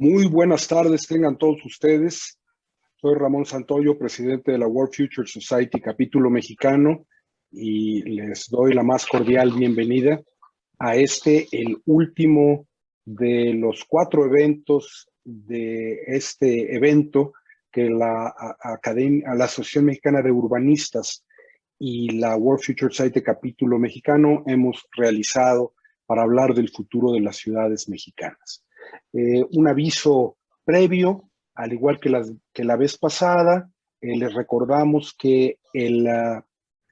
Muy buenas tardes, tengan todos ustedes. Soy Ramón Santoyo, presidente de la World Future Society, capítulo mexicano, y les doy la más cordial bienvenida a el último de los 4 eventos de este evento que la Asociación Mexicana de Urbanistas y la World Future Society, capítulo mexicano, hemos realizado para hablar del futuro de las ciudades mexicanas. Un aviso previo, al igual que la vez pasada, les recordamos que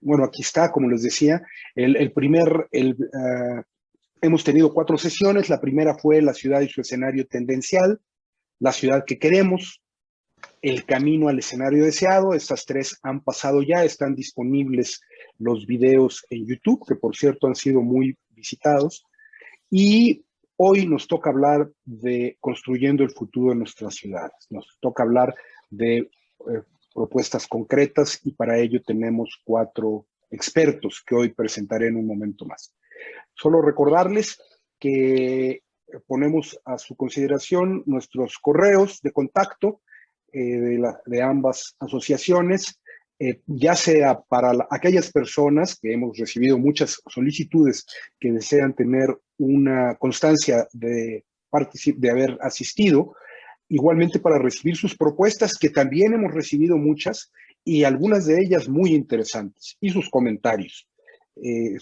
bueno, aquí está, como les decía, hemos tenido 4 sesiones. La primera fue la ciudad y su escenario tendencial, la ciudad que queremos, el camino al escenario deseado. Estas 3 han pasado ya, están disponibles los videos en YouTube, que por cierto han sido muy visitados. Y hoy nos toca hablar de construyendo el futuro de nuestras ciudades. Nos toca hablar de propuestas concretas, y para ello tenemos 4 expertos que hoy presentaré en un momento más. Solo recordarles que ponemos a su consideración nuestros correos de contacto de ambas asociaciones, ya sea para aquellas personas que hemos recibido muchas solicitudes que desean tener una constancia de haber asistido, igualmente para recibir sus propuestas, que también hemos recibido muchas, y algunas de ellas muy interesantes, y sus comentarios.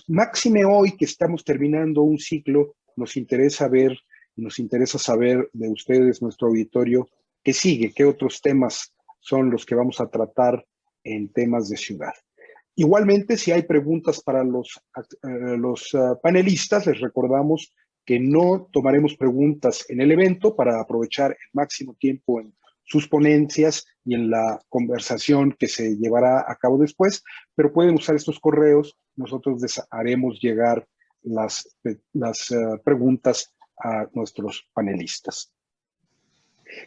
Máxime hoy que estamos terminando un ciclo, nos interesa saber de ustedes, nuestro auditorio, qué sigue, qué otros temas son los que vamos a tratar en temas de ciudad. Igualmente, si hay preguntas para los panelistas, les recordamos que no tomaremos preguntas en el evento para aprovechar el máximo tiempo en sus ponencias y en la conversación que se llevará a cabo después, pero pueden usar estos correos. Nosotros les haremos llegar las preguntas a nuestros panelistas.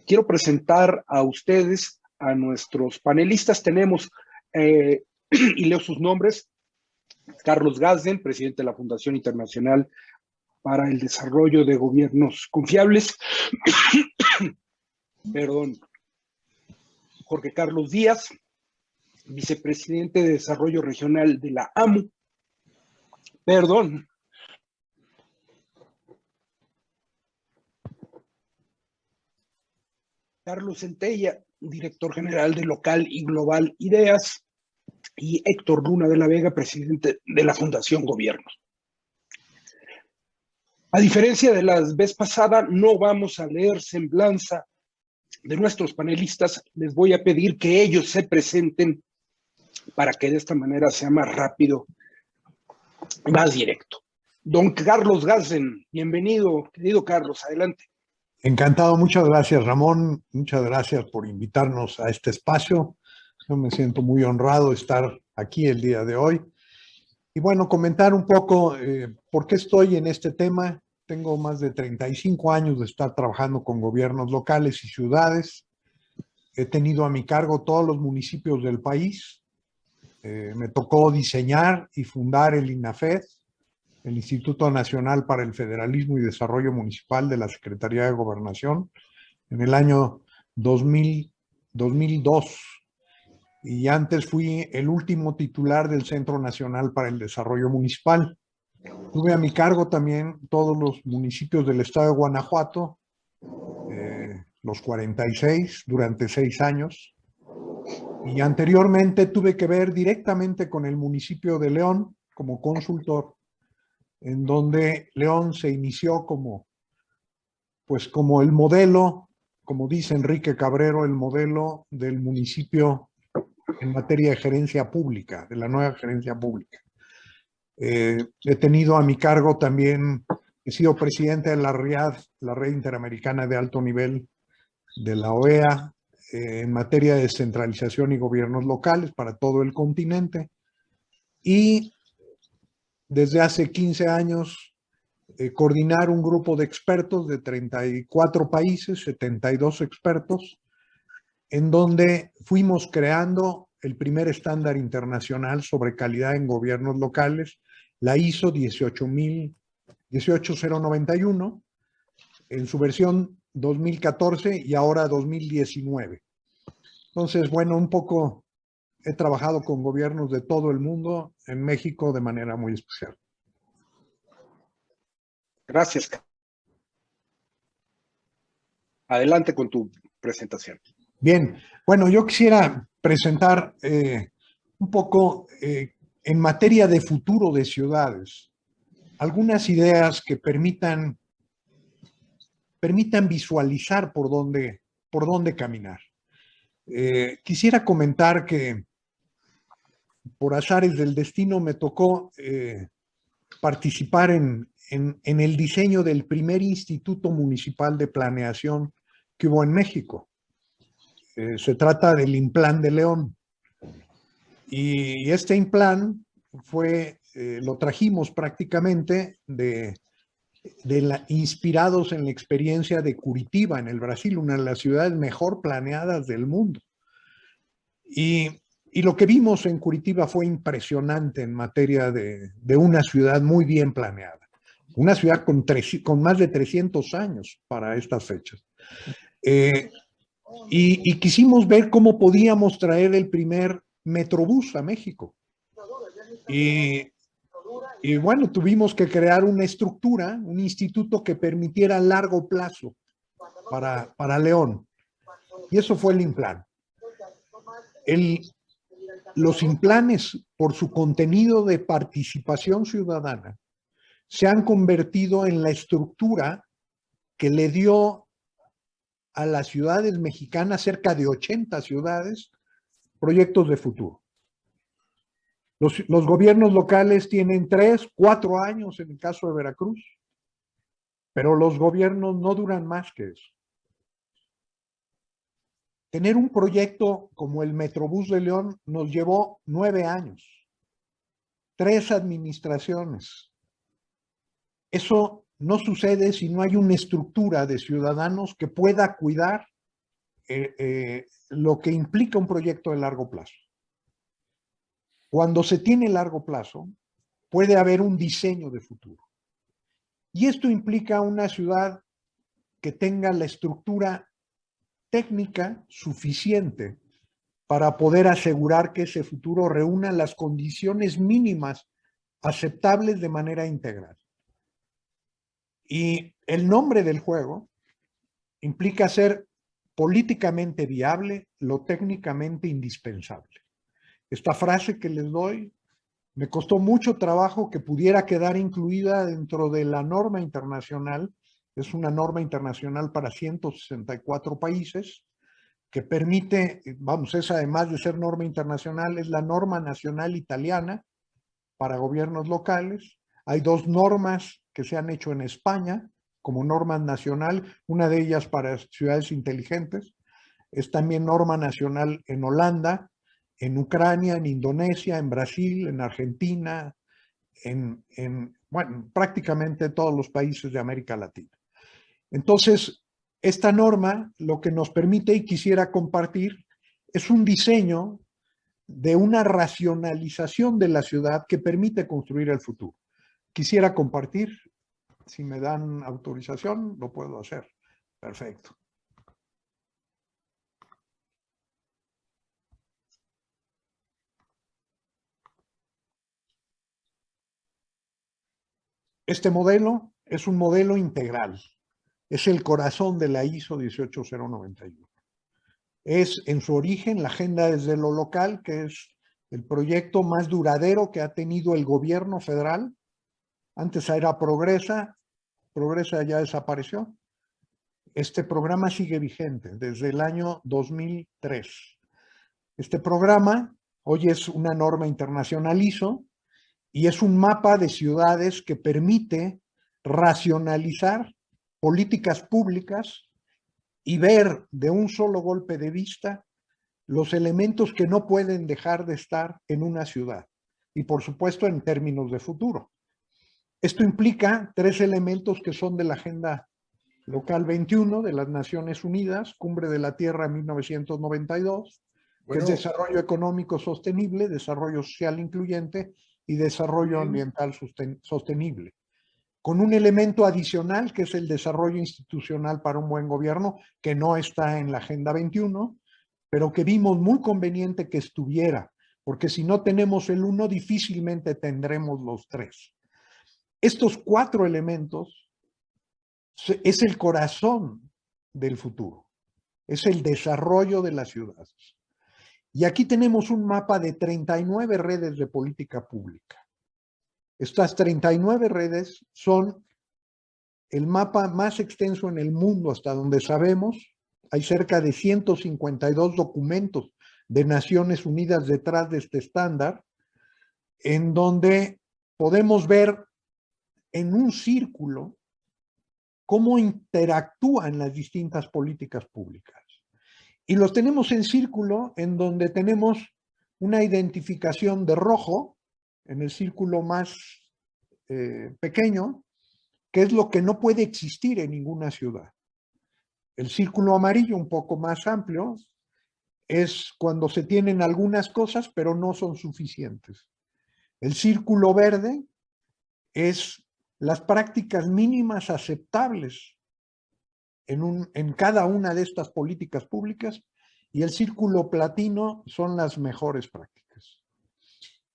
Quiero presentar a ustedes a nuestros panelistas. Tenemos, y leo sus nombres: Carlos Gazden, presidente de la Fundación Internacional para el Desarrollo de Gobiernos Confiables. Perdón. Jorge Carlos Díaz, vicepresidente de Desarrollo Regional de la AMU. Perdón. Carlos Centella, director general de Local y Global Ideas, y Héctor Luna de la Vega, presidente de la Fundación Gobiernos. A diferencia de la vez pasada, no vamos a leer semblanza de nuestros panelistas. Les voy a pedir que ellos se presenten para que de esta manera sea más rápido, más directo. Don Carlos Gazden, bienvenido, querido Carlos, adelante. Encantado, muchas gracias, Ramón, muchas gracias por invitarnos a este espacio. Yo me siento muy honrado de estar aquí el día de hoy. Y bueno, comentar un poco por qué estoy en este tema. Tengo más de 35 años de estar trabajando con gobiernos locales y ciudades. He tenido a mi cargo todos los municipios del país. Me tocó diseñar y fundar el INAFED, el Instituto Nacional para el Federalismo y Desarrollo Municipal de la Secretaría de Gobernación, en el año 2002. Y antes fui el último titular del Centro Nacional para el Desarrollo Municipal. Tuve a mi cargo también todos los municipios del estado de Guanajuato, los 46, durante 6 años. Y anteriormente tuve que ver directamente con el municipio de León como consultor, en donde León se inició como el modelo, como dice Enrique Cabrero, el modelo del municipio en materia de gerencia pública, de la nueva gerencia pública. He tenido a mi cargo también, he sido presidente de la RIAD, la Red Interamericana de Alto Nivel de la OEA, en materia de descentralización y gobiernos locales para todo el continente. Y desde hace 15 años, coordinar un grupo de expertos de 34 países, 72 expertos, en donde fuimos creando el primer estándar internacional sobre calidad en gobiernos locales, la ISO 18091, en su versión 2014 y ahora 2019. Entonces, bueno, un poco he trabajado con gobiernos de todo el mundo, en México de manera muy especial. Gracias. Adelante con tu presentación. Bien, bueno, yo quisiera presentar un poco en materia de futuro de ciudades, algunas ideas que permitan visualizar por dónde caminar. Quisiera comentar que por azares del destino me tocó participar en el diseño del primer Instituto Municipal de Planeación que hubo en México. Se trata del Implan de León. Y este Implan lo trajimos prácticamente inspirados en la experiencia de Curitiba, en el Brasil, una de las ciudades mejor planeadas del mundo. Y lo que vimos en Curitiba fue impresionante en materia de una ciudad muy bien planeada. Una ciudad con más de 300 años para estas fechas. Y quisimos ver cómo podíamos traer el primer Metrobús a México. Y bueno, tuvimos que crear una estructura, un instituto que permitiera largo plazo para León. Y eso fue el Implan. Los Implanes, por su contenido de participación ciudadana, se han convertido en la estructura que le dio a las ciudades mexicanas, cerca de 80 ciudades, proyectos de futuro. Los gobiernos locales tienen 3, 4 años en el caso de Veracruz, pero los gobiernos no duran más que eso. Tener un proyecto como el Metrobús de León nos llevó 9 años, 3 administraciones. Eso no sucede si no hay una estructura de ciudadanos que pueda cuidar lo que implica un proyecto de largo plazo. Cuando se tiene largo plazo, puede haber un diseño de futuro. Y esto implica una ciudad que tenga la estructura técnica suficiente para poder asegurar que ese futuro reúna las condiciones mínimas aceptables de manera integral. Y el nombre del juego implica ser políticamente viable lo técnicamente indispensable. Esta frase que les doy me costó mucho trabajo que pudiera quedar incluida dentro de la norma internacional. Es una norma internacional para 164 países que permite, vamos, es además de ser norma internacional, es la norma nacional italiana para gobiernos locales. Hay 2 normas que se han hecho en España como norma nacional, una de ellas para ciudades inteligentes. Es también norma nacional en Holanda, en Ucrania, en Indonesia, en Brasil, en Argentina, bueno, prácticamente todos los países de América Latina. Entonces, esta norma lo que nos permite, y quisiera compartir, es un diseño de una racionalización de la ciudad que permite construir el futuro. Quisiera compartir, si me dan autorización, lo puedo hacer. Perfecto. Este modelo es un modelo integral. Es el corazón de la ISO 18091. Es en su origen la agenda desde lo local, que es el proyecto más duradero que ha tenido el gobierno federal. Antes era Progresa ya desapareció. Este programa sigue vigente desde el año 2003. Este programa hoy es una norma internacional ISO y es un mapa de ciudades que permite racionalizar políticas públicas y ver de un solo golpe de vista los elementos que no pueden dejar de estar en una ciudad y por supuesto en términos de futuro. Esto implica 3 elementos que son de la Agenda Local 21 de las Naciones Unidas, Cumbre de la Tierra 1992, que es desarrollo económico sostenible, desarrollo social incluyente y desarrollo ambiental sostenible. con un elemento adicional que es el desarrollo institucional para un buen gobierno, que no está en la Agenda 21, pero que vimos muy conveniente que estuviera, porque si no tenemos el uno, difícilmente tendremos los tres. Estos 4 elementos es el corazón del futuro, es el desarrollo de las ciudades. Y aquí tenemos un mapa de 39 redes de política pública. Estas 39 redes son el mapa más extenso en el mundo hasta donde sabemos. Hay cerca de 152 documentos de Naciones Unidas detrás de este estándar, en donde podemos ver en un círculo cómo interactúan las distintas políticas públicas. Y los tenemos en círculo en donde tenemos una identificación de rojo, en el círculo más pequeño, que es lo que no puede existir en ninguna ciudad. El círculo amarillo, un poco más amplio, es cuando se tienen algunas cosas, pero no son suficientes. El círculo verde es las prácticas mínimas aceptables en cada una de estas políticas públicas, y el círculo platino son las mejores prácticas.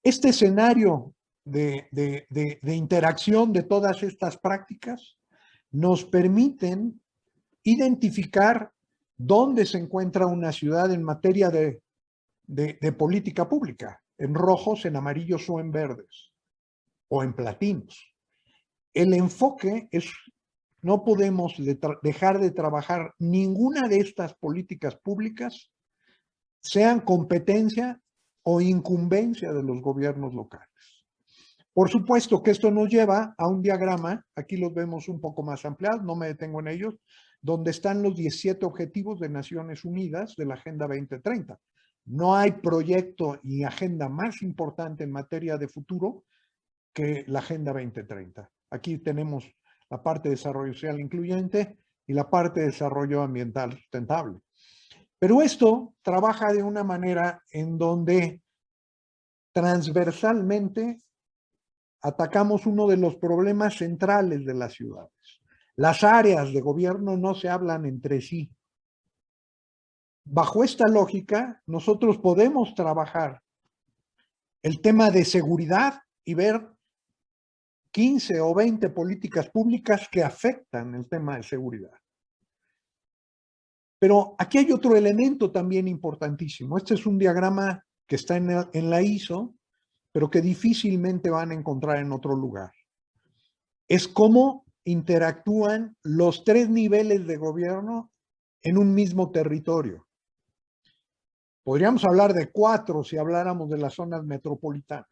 Este escenario de interacción de todas estas prácticas nos permiten identificar dónde se encuentra una ciudad en materia de política pública, en rojos, en amarillos o en verdes, o en platinos. El enfoque es, no podemos dejar de trabajar ninguna de estas políticas públicas, sean competencia o incumbencia de los gobiernos locales. Por supuesto que esto nos lleva a un diagrama, aquí los vemos un poco más ampliados, no me detengo en ellos, donde están los 17 objetivos de Naciones Unidas de la Agenda 2030. No hay proyecto y agenda más importante en materia de futuro que la Agenda 2030. Aquí tenemos la parte de desarrollo social incluyente y la parte de desarrollo ambiental sustentable. Pero esto trabaja de una manera en donde transversalmente atacamos uno de los problemas centrales de las ciudades. Las áreas de gobierno no se hablan entre sí. Bajo esta lógica, nosotros podemos trabajar el tema de seguridad y ver 15 o 20 políticas públicas que afectan el tema de seguridad. Pero aquí hay otro elemento también importantísimo. Este es un diagrama que está en la ISO, pero que difícilmente van a encontrar en otro lugar. Es cómo interactúan los 3 niveles de gobierno en un mismo territorio. Podríamos hablar de 4 si habláramos de las zonas metropolitanas.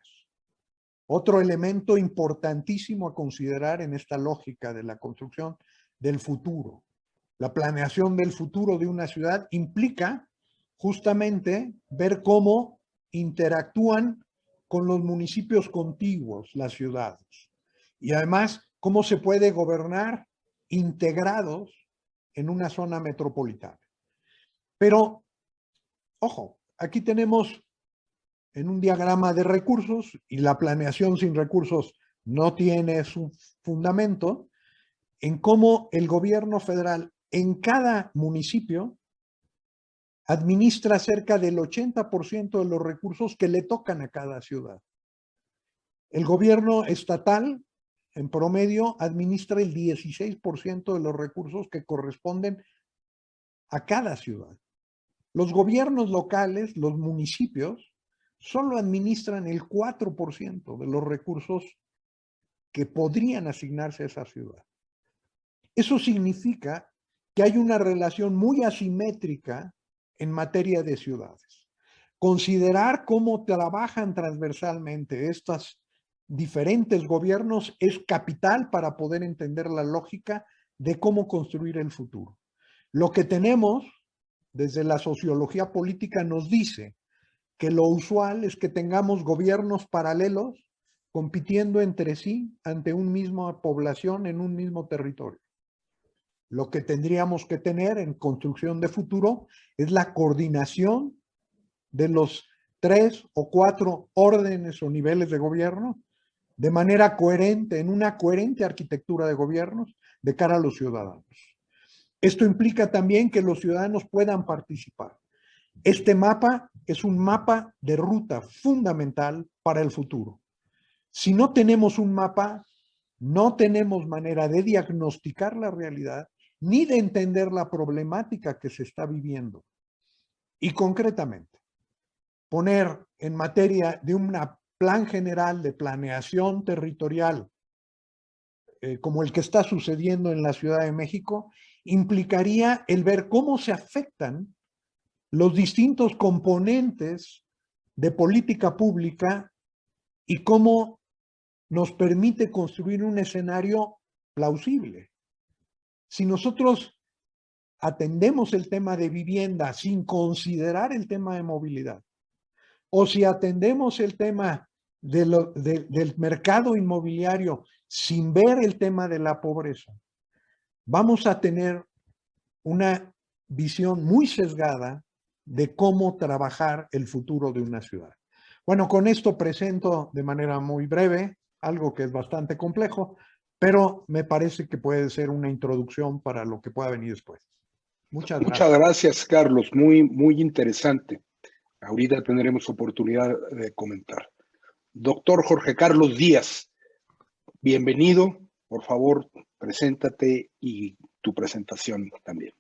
Otro elemento importantísimo a considerar en esta lógica de la construcción del futuro. La planeación del futuro de una ciudad implica justamente ver cómo interactúan con los municipios contiguos, las ciudades. Y además, cómo se puede gobernar integrados en una zona metropolitana. Pero, ojo, aquí tenemos en un diagrama de recursos, y la planeación sin recursos no tiene su fundamento, en cómo el gobierno federal en cada municipio administra cerca del 80% de los recursos que le tocan a cada ciudad. El gobierno estatal, en promedio, administra el 16% de los recursos que corresponden a cada ciudad. Los gobiernos locales, los municipios, solo administran el 4% de los recursos que podrían asignarse a esa ciudad. Eso significa que hay una relación muy asimétrica en materia de ciudades. Considerar cómo trabajan transversalmente estos diferentes gobiernos es capital para poder entender la lógica de cómo construir el futuro. Lo que tenemos desde la sociología política nos dice que lo usual es que tengamos gobiernos paralelos compitiendo entre sí ante una misma población en un mismo territorio. Lo que tendríamos que tener en construcción de futuro es la coordinación de los 3 o 4 órdenes o niveles de gobierno de manera coherente, en una coherente arquitectura de gobiernos de cara a los ciudadanos. Esto implica también que los ciudadanos puedan participar. Este mapa es un mapa de ruta fundamental para el futuro. Si no tenemos un mapa, no tenemos manera de diagnosticar la realidad ni de entender la problemática que se está viviendo. Y concretamente, poner en materia de un plan general de planeación territorial, como el que está sucediendo en la Ciudad de México, implicaría el ver cómo se afectan los distintos componentes de política pública y cómo nos permite construir un escenario plausible. Si nosotros atendemos el tema de vivienda sin considerar el tema de movilidad, o si atendemos el tema del mercado inmobiliario sin ver el tema de la pobreza, vamos a tener una visión muy sesgada de cómo trabajar el futuro de una ciudad. Bueno, con esto presento de manera muy breve algo que es bastante complejo, pero me parece que puede ser una introducción para lo que pueda venir después. Muchas gracias. Muchas gracias, Carlos. Muy interesante. Ahorita tendremos oportunidad de comentar. Doctor Jorge Carlos Díaz, bienvenido. Por favor, preséntate y tu presentación también.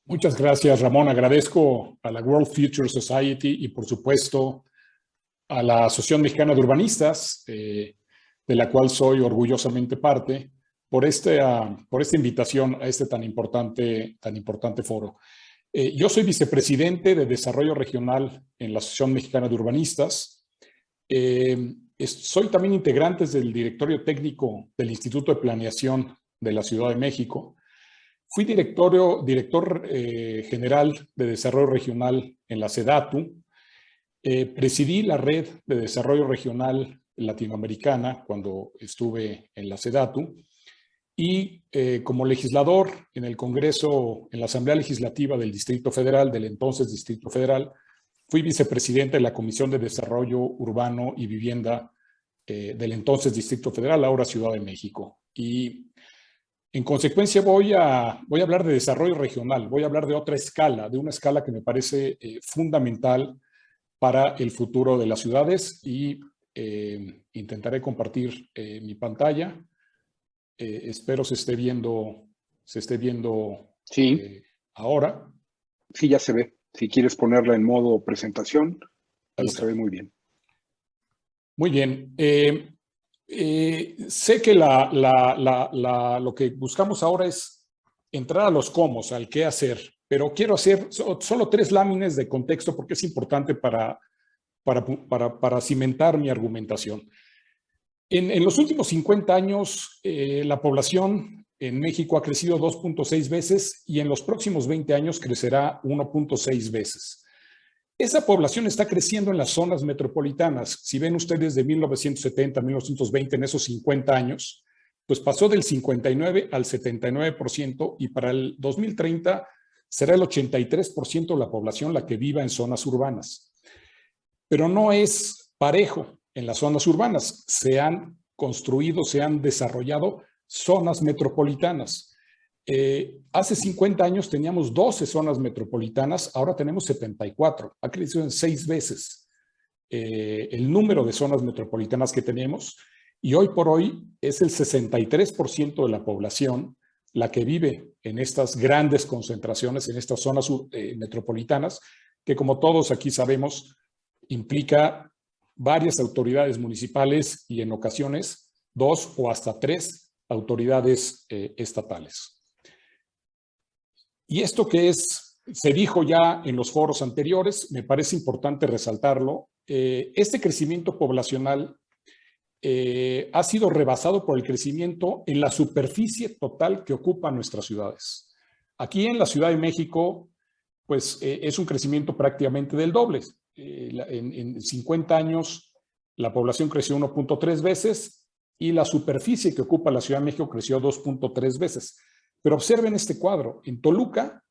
Muchas gracias, Ramón. Agradezco a la World Future Society y, por supuesto, a la Asociación Mexicana de Urbanistas, de la cual soy orgullosamente parte, por esta invitación a este tan importante foro. Yo soy vicepresidente de Desarrollo Regional en la Asociación Mexicana de Urbanistas. Soy también integrante del directorio técnico del Instituto de Planeación de la Ciudad de México. Fui director general de Desarrollo Regional en la SEDATU. Presidí la Red de Desarrollo Regional Latinoamericana cuando estuve en la SEDATU. Y como legislador en el Congreso, en la Asamblea Legislativa del Distrito Federal, del entonces Distrito Federal, fui vicepresidente de la Comisión de Desarrollo Urbano y Vivienda del entonces Distrito Federal, ahora Ciudad de México. Y en consecuencia voy a hablar de desarrollo regional, voy a hablar de otra escala, de una escala que me parece fundamental para el futuro de las ciudades y intentaré compartir mi pantalla. Espero se esté viendo Sí. Ahora. Sí, ya se ve. Si quieres ponerla en modo presentación, se ve muy bien. Muy bien. Sé que lo que buscamos ahora es entrar a los cómo, al qué hacer, pero quiero hacer solo 3 láminas de contexto porque es importante para cimentar mi argumentación. En los últimos 50 años, la población en México ha crecido 2.6 veces y en los próximos 20 años crecerá 1.6 veces. Esa población está creciendo en las zonas metropolitanas. Si ven ustedes de 1970 a 1920, en esos 50 años, pues pasó del 59 al 79% y para el 2030 será el 83% de la población la que viva en zonas urbanas. Pero no es parejo. En las zonas urbanas se han construido, se han desarrollado zonas metropolitanas. Hace 50 años teníamos 12 zonas metropolitanas, ahora tenemos 74. Ha crecido en 6 veces el número de zonas metropolitanas que tenemos y hoy por hoy es el 63% de la población la que vive en estas grandes concentraciones, en estas zonas metropolitanas, que como todos aquí sabemos, implica varias autoridades municipales y en ocasiones 2 o hasta 3 autoridades estatales. Y esto que se dijo ya en los foros anteriores, me parece importante resaltarlo. Este crecimiento poblacional ha sido rebasado por el crecimiento en la superficie total que ocupan nuestras ciudades. Aquí en la Ciudad de México, pues es un crecimiento prácticamente del doble. En 50 años la población creció 1.3 veces y la superficie que ocupa la Ciudad de México creció 2.3 veces. Pero observen este cuadro. En Toluca,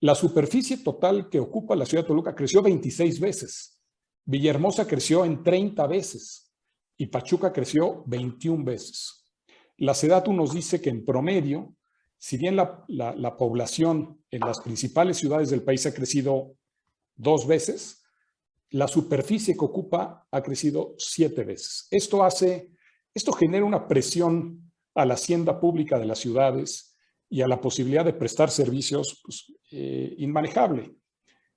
la superficie total que ocupa la ciudad de Toluca creció 26 veces. Villahermosa creció en 30 veces. y Pachuca creció 21 veces. La SEDATU nos dice que en promedio, si bien la población en las principales ciudades del país ha crecido 2 veces, la superficie que ocupa ha crecido 7 veces. Esto genera una presión a la hacienda pública de las ciudades y a la posibilidad de prestar servicios pues, inmanejable.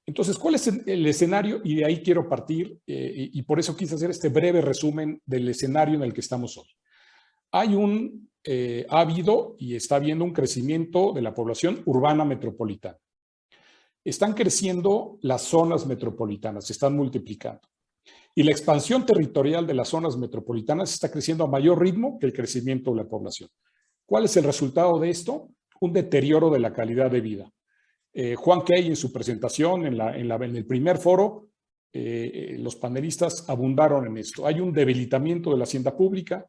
Entonces, ¿cuál es el escenario? Y de ahí quiero partir, y por eso quise hacer este breve resumen del escenario en el que estamos hoy. Ha habido y está habiendo un crecimiento de la población urbana metropolitana. Están creciendo las zonas metropolitanas, se están multiplicando. Y la expansión territorial de las zonas metropolitanas está creciendo a mayor ritmo que el crecimiento de la población. ¿Cuál es el resultado de esto? Un deterioro de la calidad de vida. Juan Key en su presentación en el primer foro, los panelistas abundaron en esto. Hay un debilitamiento de la hacienda pública,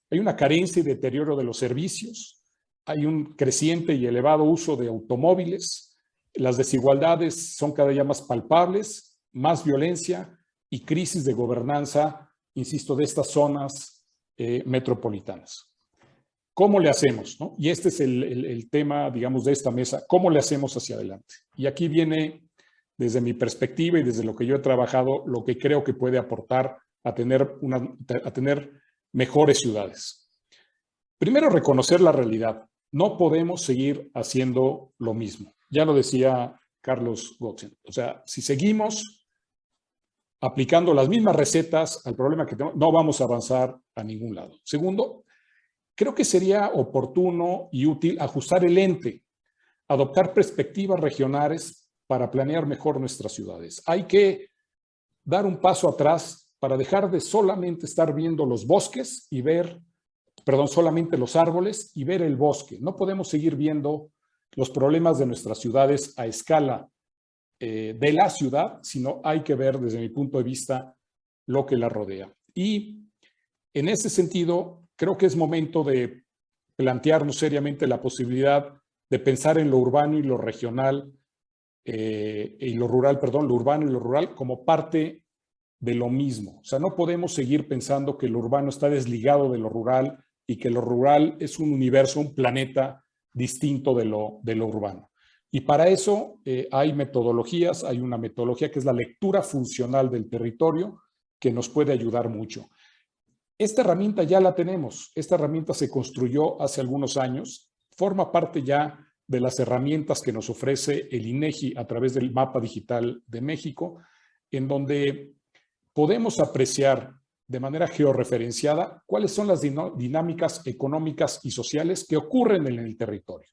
hay una carencia y deterioro de los servicios, hay un creciente y elevado uso de automóviles, las desigualdades son cada día más palpables, más violencia y crisis de gobernanza, insisto, de estas zonas metropolitanas. ¿Cómo le hacemos? ¿No? Y este es el tema, digamos, de esta mesa. ¿Cómo le hacemos hacia adelante? Y aquí viene, desde mi perspectiva y desde lo que yo he trabajado, lo que creo que puede aportar a tener mejores ciudades. Primero, reconocer la realidad. No podemos seguir haciendo lo mismo. Ya lo decía Carlos Gotzen. O sea, si seguimos aplicando las mismas recetas al problema que tenemos, no vamos a avanzar a ningún lado. Segundo, creo que sería oportuno y útil ajustar el ente, adoptar perspectivas regionales para planear mejor nuestras ciudades. Hay que dar un paso atrás para dejar de solamente estar viendo los bosques y solamente los árboles y ver el bosque. No podemos seguir viendo los problemas de nuestras ciudades a escala de la ciudad, sino hay que ver desde mi punto de vista lo que la rodea. Y en ese sentido, creo que es momento de plantearnos seriamente la posibilidad de pensar en lo urbano y lo regional, lo urbano y lo rural como parte de lo mismo. O sea, no podemos seguir pensando que lo urbano está desligado de lo rural y que lo rural es un universo, un planeta distinto de lo urbano. Y para eso hay metodologías, hay una metodología que es la lectura funcional del territorio que nos puede ayudar mucho. Esta herramienta ya la tenemos, esta herramienta se construyó hace algunos años, forma parte ya de las herramientas que nos ofrece el INEGI a través del Mapa Digital de México, en donde podemos apreciar de manera georreferenciada cuáles son las dinámicas económicas y sociales que ocurren en el territorio.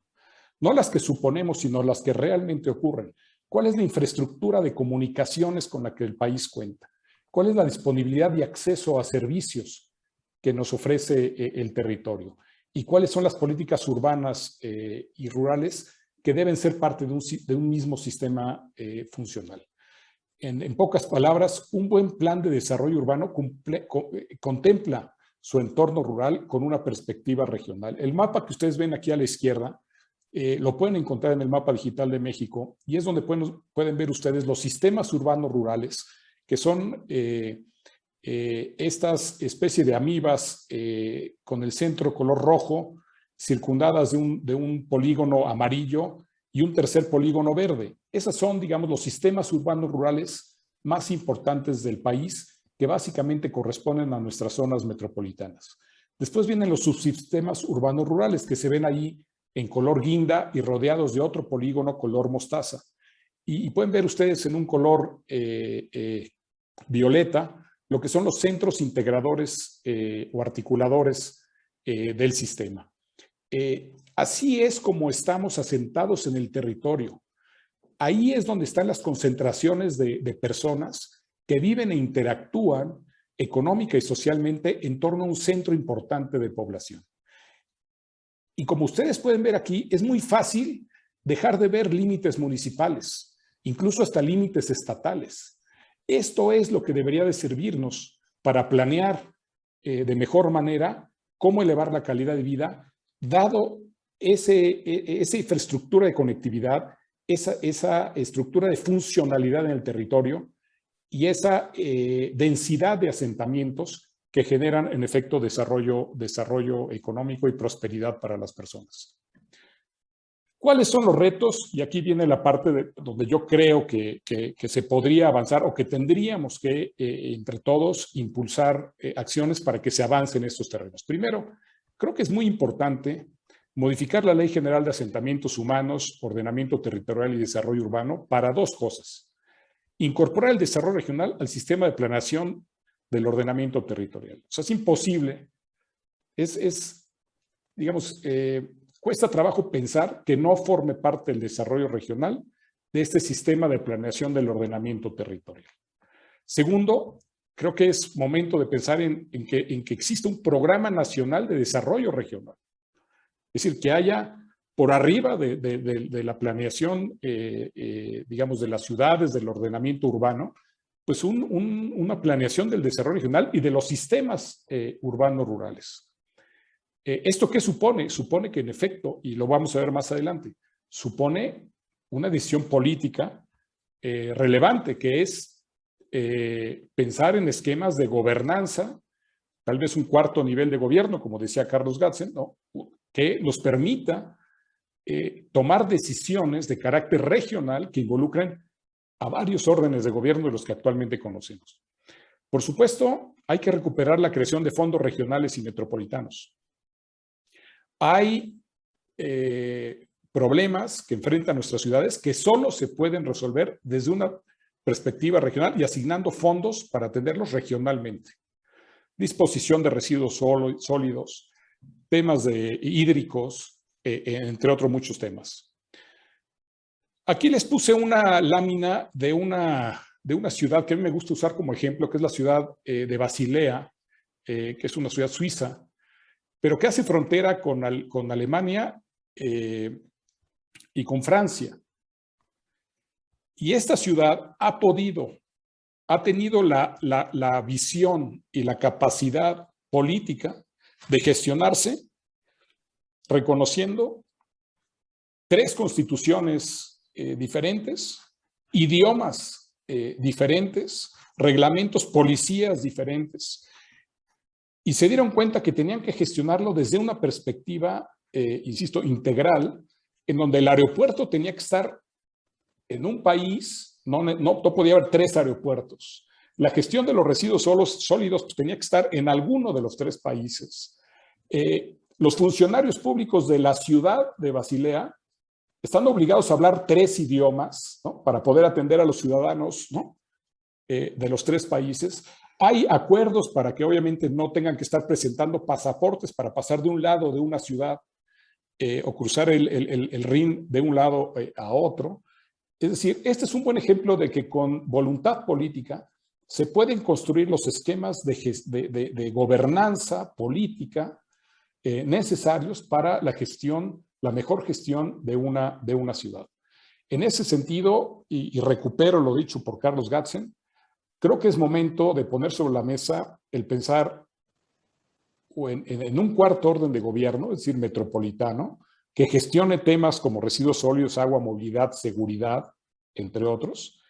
No las que suponemos, sino las que realmente ocurren. ¿Cuál es la infraestructura de comunicaciones con la que el país cuenta? ¿Cuál es la disponibilidad y acceso a servicios que nos ofrece el territorio? ¿Y cuáles son las políticas urbanas y rurales que deben ser parte de un mismo sistema funcional? En pocas palabras, un buen plan de desarrollo urbano contempla su entorno rural con una perspectiva regional. El mapa que ustedes ven aquí a la izquierda lo pueden encontrar en el Mapa Digital de México y es donde pueden ver ustedes los sistemas urbanos rurales, que son estas especies de amibas con el centro color rojo, circundadas de un polígono amarillo y un tercer polígono verde. Esos son, digamos, los sistemas urbanos rurales más importantes del país, que básicamente corresponden a nuestras zonas metropolitanas. Después vienen los subsistemas urbanos rurales, que se ven ahí en color guinda y rodeados de otro polígono color mostaza. Y pueden ver ustedes en un color violeta lo que son los centros integradores o articuladores del sistema. Así es como estamos asentados en el territorio. Ahí es donde están las concentraciones de personas que viven e interactúan económica y socialmente en torno a un centro importante de población. Y como ustedes pueden ver aquí, es muy fácil dejar de ver límites municipales, incluso hasta límites estatales. Esto es lo que debería de servirnos para planear de mejor manera cómo elevar la calidad de vida, dado esa infraestructura de conectividad, esa estructura de funcionalidad en el territorio y esa densidad de asentamientos que generan en efecto desarrollo económico y prosperidad para las personas. ¿Cuáles son los retos? Y aquí viene la parte donde yo creo que se podría avanzar o que tendríamos que, entre todos, impulsar acciones para que se avance en estos terrenos. Primero, creo que es muy importante modificar la Ley General de Asentamientos Humanos, Ordenamiento Territorial y Desarrollo Urbano para dos cosas. Incorporar el desarrollo regional al sistema de planeación del ordenamiento territorial. O sea, es imposible, digamos, cuesta trabajo pensar que no forme parte del desarrollo regional de este sistema de planeación del ordenamiento territorial. Segundo, creo que es momento de pensar en que exista un programa nacional de desarrollo regional. Es decir, que haya por arriba de la planeación, digamos, de las ciudades, del ordenamiento urbano, pues una planeación del desarrollo regional y de los sistemas urbanos rurales. ¿Esto qué supone? Supone que en efecto, y lo vamos a ver más adelante, supone una decisión política relevante, que es pensar en esquemas de gobernanza, tal vez un cuarto nivel de gobierno, como decía Carlos Gatzen, ¿no?, que nos permita tomar decisiones de carácter regional que involucren a varios órdenes de gobierno de los que actualmente conocemos. Por supuesto, hay que recuperar la creación de fondos regionales y metropolitanos. Hay problemas que enfrentan nuestras ciudades que solo se pueden resolver desde una perspectiva regional y asignando fondos para atenderlos regionalmente. Disposición de residuos sólidos, temas hídricos, entre otros muchos temas. Aquí les puse una lámina de una ciudad que a mí me gusta usar como ejemplo, que es la ciudad de Basilea, que es una ciudad suiza, pero que hace frontera con Alemania y con Francia. Y esta ciudad ha tenido la visión y la capacidad política de gestionarse reconociendo 3 constituciones diferentes, idiomas diferentes, reglamentos, policías diferentes, y se dieron cuenta que tenían que gestionarlo desde una perspectiva, insisto, integral, en donde el aeropuerto tenía que estar en un país, no podía haber 3 aeropuertos. La gestión de los residuos sólidos pues, tenía que estar en alguno de los 3 países. Los funcionarios públicos de la ciudad de Basilea están obligados a hablar 3 idiomas, ¿no?, para poder atender a los ciudadanos, ¿no?, de los 3 países. Hay acuerdos para que obviamente no tengan que estar presentando pasaportes para pasar de un lado de una ciudad o cruzar el Rin de un lado a otro. Es decir, este es un buen ejemplo de que con voluntad política se pueden construir los esquemas de gobernanza política necesarios para la mejor gestión de una ciudad. En ese sentido, y recupero lo dicho por Carlos Gatzen, creo que es momento de poner sobre la mesa el pensar en un cuarto orden de gobierno, es decir, metropolitano, que gestione temas como residuos sólidos, agua, movilidad, seguridad, entre otros,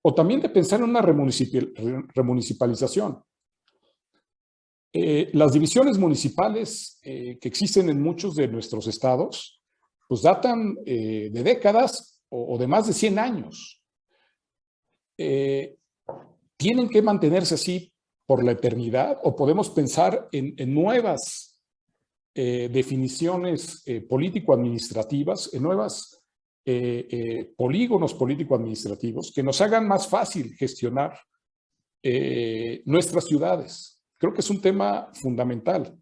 o también de pensar en una remunicipalización. Las divisiones municipales que existen en muchos de nuestros estados, pues datan de décadas o de más de 100 años. ¿Tienen que mantenerse así por la eternidad o podemos pensar en nuevas definiciones político-administrativas, en nuevas polígonos político-administrativos que nos hagan más fácil gestionar nuestras ciudades? Creo que es un tema fundamental.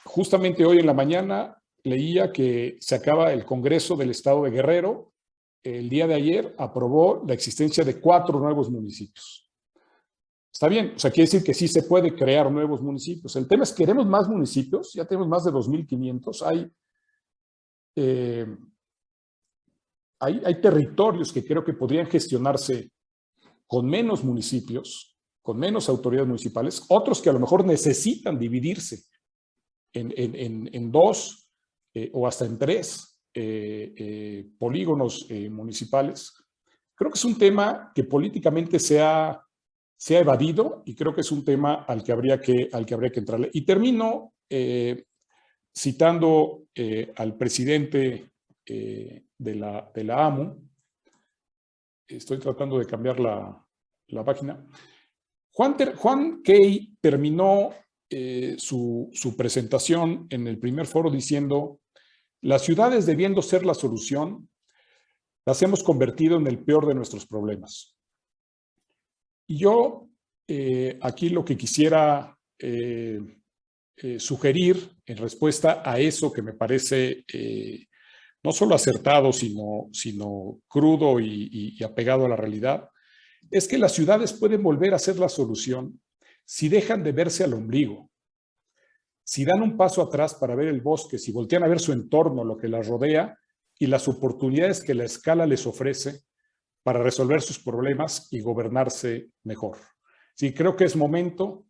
Justamente hoy en la mañana leía que se acaba el Congreso del Estado de Guerrero. El día de ayer aprobó la existencia de 4 nuevos municipios. Está bien, o sea, quiere decir que sí se puede crear nuevos municipios. El tema es, ¿queremos más municipios? Ya tenemos más de 2.500. Hay territorios que creo que podrían gestionarse con menos municipios, con menos autoridades municipales, otros que a lo mejor necesitan dividirse en 2 o hasta en 3 polígonos municipales. Creo que es un tema que políticamente se ha se ha evadido y creo que es un tema al que habría que entrarle. Y termino citando al presidente de la AMU. Estoy tratando de cambiar la página. Juan Key terminó su presentación en el primer foro diciendo: las ciudades, debiendo ser la solución, las hemos convertido en el peor de nuestros problemas. Y yo aquí lo que quisiera sugerir en respuesta a eso, que me parece no solo acertado, sino crudo y apegado a la realidad, es que las ciudades pueden volver a ser la solución si dejan de verse al ombligo, si dan un paso atrás para ver el bosque, si voltean a ver su entorno, lo que las rodea y las oportunidades que la escala les ofrece para resolver sus problemas y gobernarse mejor. Sí, creo que es momento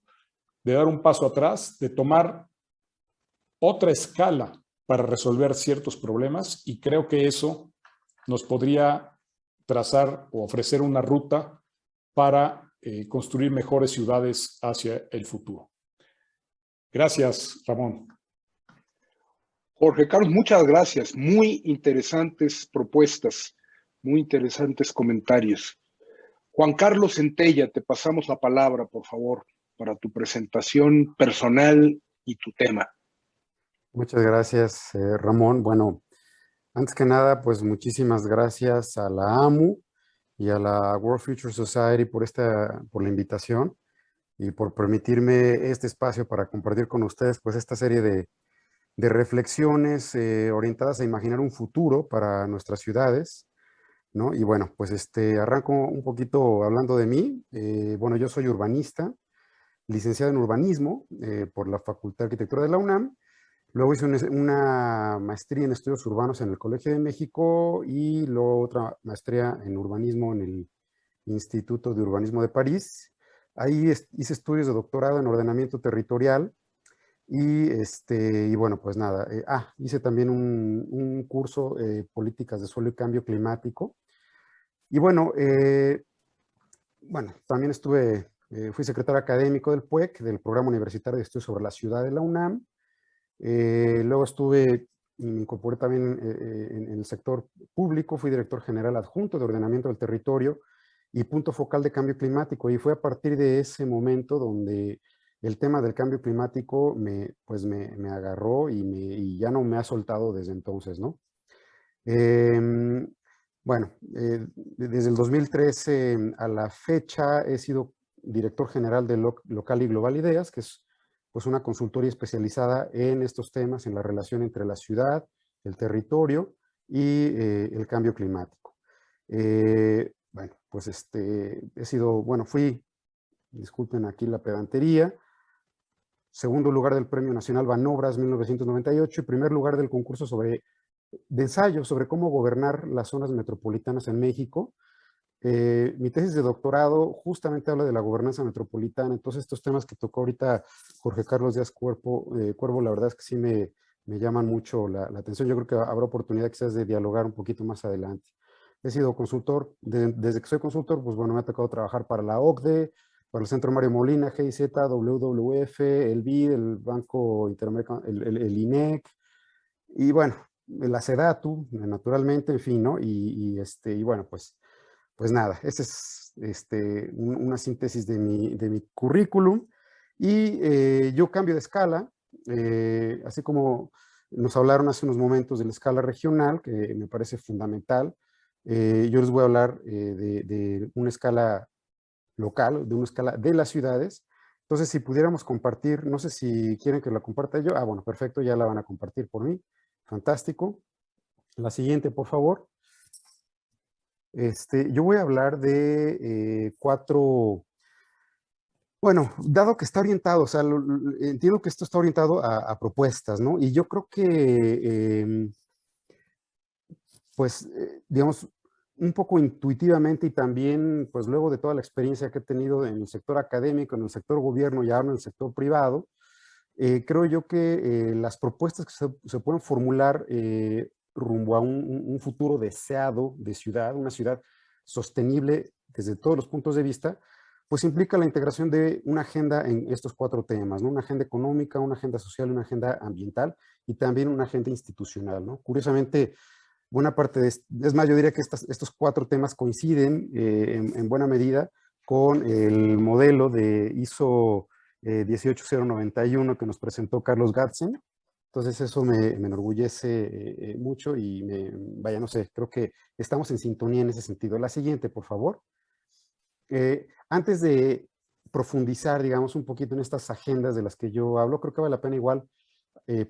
de dar un paso atrás, de tomar otra escala para resolver ciertos problemas, y creo que eso nos podría trazar o ofrecer una ruta para construir mejores ciudades hacia el futuro. Gracias, Ramón. Jorge Carlos, muchas gracias. Muy interesantes propuestas, muy interesantes comentarios. Juan Carlos Centella, te pasamos la palabra, por favor, para tu presentación personal y tu tema. Muchas gracias, Ramón. Bueno, antes que nada, pues muchísimas gracias a la AMU y a la World Future Society por la invitación y por permitirme este espacio para compartir con ustedes pues esta serie de reflexiones orientadas a imaginar un futuro para nuestras ciudades, ¿no? Y bueno, pues arranco un poquito hablando de mí. Bueno, yo soy urbanista, licenciado en urbanismo por la Facultad de Arquitectura de la UNAM. Luego hice una maestría en estudios urbanos en el Colegio de México y luego otra maestría en urbanismo en el Instituto de Urbanismo de París. Ahí hice estudios de doctorado en ordenamiento territorial y bueno, pues nada. Hice también un curso políticas de suelo y cambio climático. Y bueno, también fui secretario académico del PUEC, del Programa Universitario de Estudios sobre la Ciudad de la UNAM. Luego me incorporé también en el sector público, fui director general adjunto de ordenamiento del territorio y punto focal de cambio climático, y fue a partir de ese momento donde el tema del cambio climático me agarró y ya no me ha soltado desde entonces, ¿no? Desde el 2013 a la fecha he sido director general de Local y Global Ideas, que es pues una consultoría especializada en estos temas, en la relación entre la ciudad, el territorio y el cambio climático. Fui, disculpen aquí la pedantería, segundo lugar del Premio Nacional Banobras 1998 y primer lugar del concurso de ensayo sobre cómo gobernar las zonas metropolitanas en México. Mi tesis de doctorado justamente habla de la gobernanza metropolitana. Entonces estos temas que tocó ahorita Jorge Carlos Díaz Cuervo, la verdad es que sí me llaman mucho la atención. Yo creo que habrá oportunidad quizás de dialogar un poquito más adelante. He sido consultor, desde que soy consultor, pues bueno, me ha tocado trabajar para la OCDE, para el Centro Mario Molina, GIZ, WWF, el BID, el Banco Interamericano, el INEC, y bueno, la SEDATU, naturalmente, en fin, ¿no? Y bueno, pues nada, esa es una síntesis de mi currículum. Y yo cambio de escala, así como nos hablaron hace unos momentos de la escala regional, que me parece fundamental. Yo les voy a hablar de una escala local, de una escala de las ciudades. Entonces, si pudiéramos compartir, no sé si quieren que la comparta yo. Bueno, perfecto, ya la van a compartir por mí. Fantástico. La siguiente, por favor. Yo voy a hablar de 4... Bueno, dado que está orientado, o sea, entiendo que esto está orientado a propuestas, ¿no? Y yo creo que, digamos, un poco intuitivamente y también, pues luego de toda la experiencia que he tenido en el sector académico, en el sector gobierno y ahora en el sector privado, creo yo que las propuestas que se pueden formular rumbo a un futuro deseado de ciudad, una ciudad sostenible desde todos los puntos de vista, pues implica la integración de una agenda en estos 4 temas, ¿no? Una agenda económica, una agenda social, una agenda ambiental y también una agenda institucional, ¿no? Curiosamente, buena parte es más, yo diría que estos 4 temas coinciden en buena medida con el modelo de ISO 18091 que nos presentó Carlos Gatzen. Entonces eso me enorgullece mucho y vaya, no sé, creo que estamos en sintonía en ese sentido. La siguiente, por favor. Antes de profundizar, digamos, un poquito en estas agendas de las que yo hablo, creo que vale la pena igual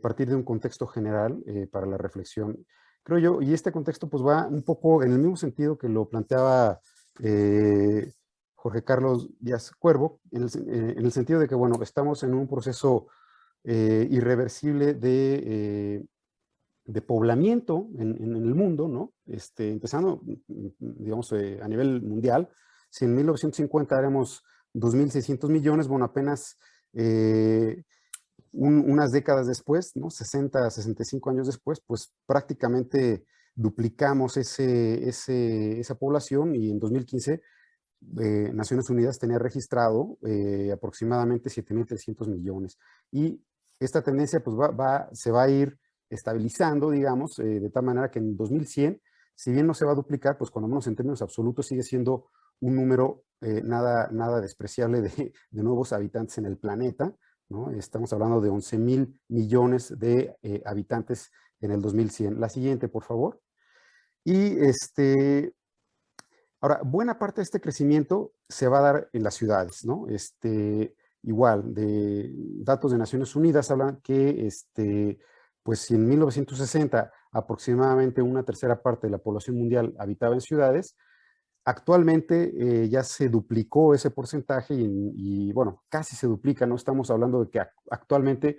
partir de un contexto general para la reflexión. Creo yo, y este contexto pues va un poco en el mismo sentido que lo planteaba Jorge Carlos Díaz Cuervo, en el sentido de que, bueno, estamos en un proceso irreversible de poblamiento en el mundo, ¿no? Empezando, digamos, a nivel mundial. Si en 1950 éramos 2.600 millones, bueno, apenas unas décadas después, ¿no? 60, 65 años después, pues prácticamente duplicamos esa población y en 2015 Naciones Unidas tenía registrado aproximadamente 7.300 millones. Y esta tendencia pues se va a ir estabilizando, digamos, de tal manera que en 2100, si bien no se va a duplicar, pues cuando menos en términos absolutos sigue siendo un número nada despreciable de nuevos habitantes en el planeta, ¿no? Estamos hablando de 11.000 millones de habitantes en el 2100. La siguiente, por favor. Y ahora, buena parte de este crecimiento se va a dar en las ciudades, ¿no? Igual, de datos de Naciones Unidas hablan que, pues si en 1960 aproximadamente una tercera parte de la población mundial habitaba en ciudades, actualmente ya se duplicó ese porcentaje y, bueno, casi se duplica, ¿no? Estamos hablando de que actualmente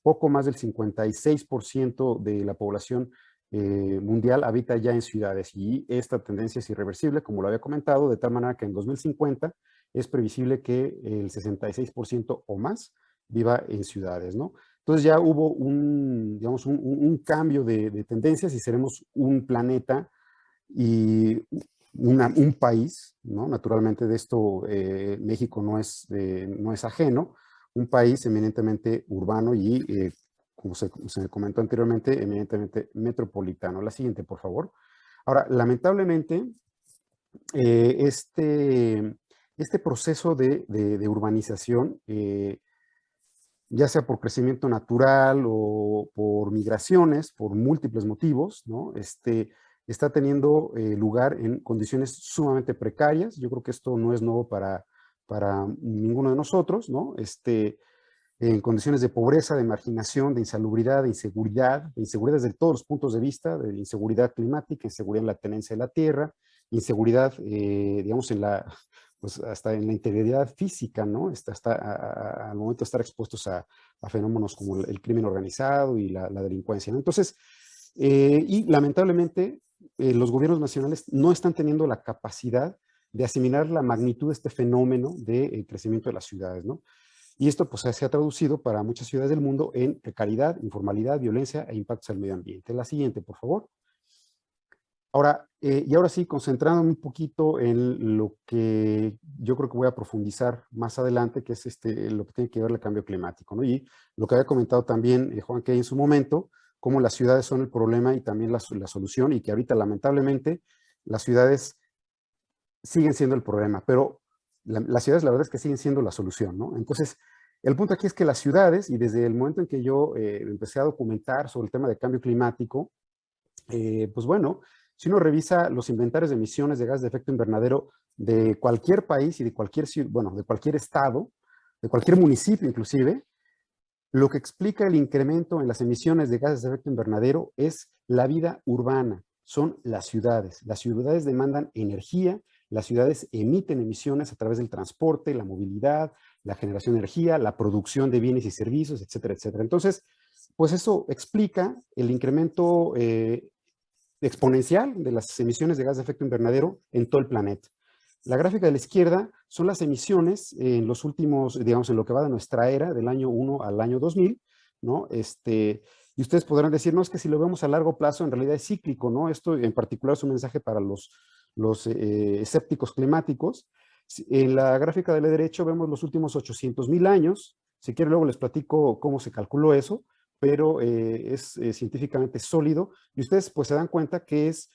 poco más del 56% de la población mundial habita ya en ciudades y esta tendencia es irreversible, como lo había comentado, de tal manera que en 2050 es previsible que el 66% o más viva en ciudades, ¿no? Entonces ya hubo digamos, un cambio de tendencias y seremos un planeta y un país, ¿no? Naturalmente de esto México no es ajeno, un país eminentemente urbano y, como se comentó anteriormente, eminentemente metropolitano. La siguiente, por favor. Ahora, lamentablemente, este proceso de urbanización, ya sea por crecimiento natural o por migraciones, por múltiples motivos, ¿no? Está teniendo lugar en condiciones sumamente precarias. Yo creo que esto no es nuevo para ninguno de nosotros, ¿no? En condiciones de pobreza, de marginación, de insalubridad, de inseguridad desde todos los puntos de vista, de inseguridad climática, inseguridad en la tenencia de la tierra, inseguridad, digamos, pues hasta en la integridad física, ¿no? Al momento de estar expuestos a fenómenos como el crimen organizado y la delincuencia, ¿no? Entonces, y lamentablemente, los gobiernos nacionales no están teniendo la capacidad de asimilar la magnitud de este fenómeno de crecimiento de las ciudades, ¿no? Y esto pues se ha traducido para muchas ciudades del mundo en precariedad, informalidad, violencia e impactos al medio ambiente. La siguiente, por favor. Ahora, y ahora sí, concentrándome un poquito en lo que yo creo que voy a profundizar más adelante, que es lo que tiene que ver el cambio climático, ¿no? Y lo que había comentado también Juan Key en su momento, cómo las ciudades son el problema y también la solución, y que ahorita lamentablemente las ciudades siguen siendo el problema, pero las ciudades la verdad es que siguen siendo la solución, ¿no? Entonces, el punto aquí es que las ciudades, y desde el momento en que yo empecé a documentar sobre el tema de cambio climático, pues bueno, si uno revisa los inventarios de emisiones de gas de efecto invernadero de cualquier país y de cualquier estado, de cualquier municipio inclusive, lo que explica el incremento en las emisiones de gases de efecto invernadero es la vida urbana, son las ciudades. Las ciudades demandan energía, las ciudades emiten emisiones a través del transporte, la movilidad, la generación de energía, la producción de bienes y servicios, etcétera, etcétera. Entonces, pues eso explica el incremento exponencial de las emisiones de gas de efecto invernadero en todo el planeta. La gráfica de la izquierda son las emisiones en los últimos, digamos, en lo que va de nuestra era, del año 1 al año 2000, ¿no? Y ustedes podrán decir, no, es que si lo vemos a largo plazo, en realidad es cíclico, ¿no? Esto en particular es un mensaje para los escépticos climáticos. En la gráfica de la derecha vemos los últimos 800,000 años. Si quieren luego les platico cómo se calculó eso, pero es científicamente sólido y ustedes pues se dan cuenta que es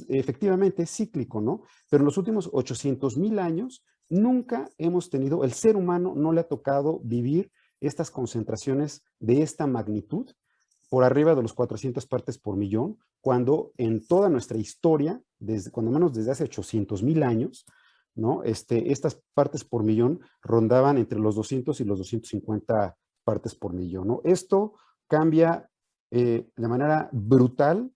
efectivamente cíclico, ¿no? Pero en los últimos 800,000 años nunca hemos tenido, el ser humano no le ha tocado vivir estas concentraciones de esta magnitud por arriba de los 400 partes por millón, cuando en toda nuestra historia, cuando menos desde hace 800,000 años, ¿no? Estas partes por millón rondaban entre los 200 y los 250 partes por millón, ¿no? Esto cambia de manera brutal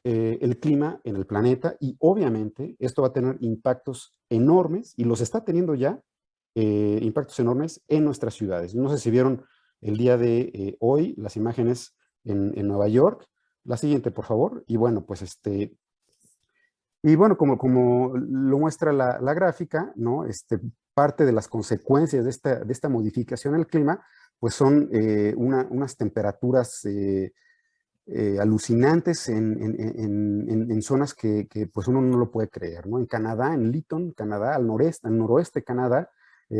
el clima en el planeta y obviamente esto va a tener impactos enormes y los está teniendo ya, impactos enormes en nuestras ciudades. No sé si vieron el día de hoy las imágenes en Nueva York. La siguiente, por favor. Y bueno, pues y bueno, como lo muestra la gráfica, ¿no? Parte de las consecuencias de esta modificación al clima, pues son unas temperaturas alucinantes en zonas que pues uno no lo puede creer, ¿no? En Canadá, en Lytton, Canadá, al noroeste de Canadá,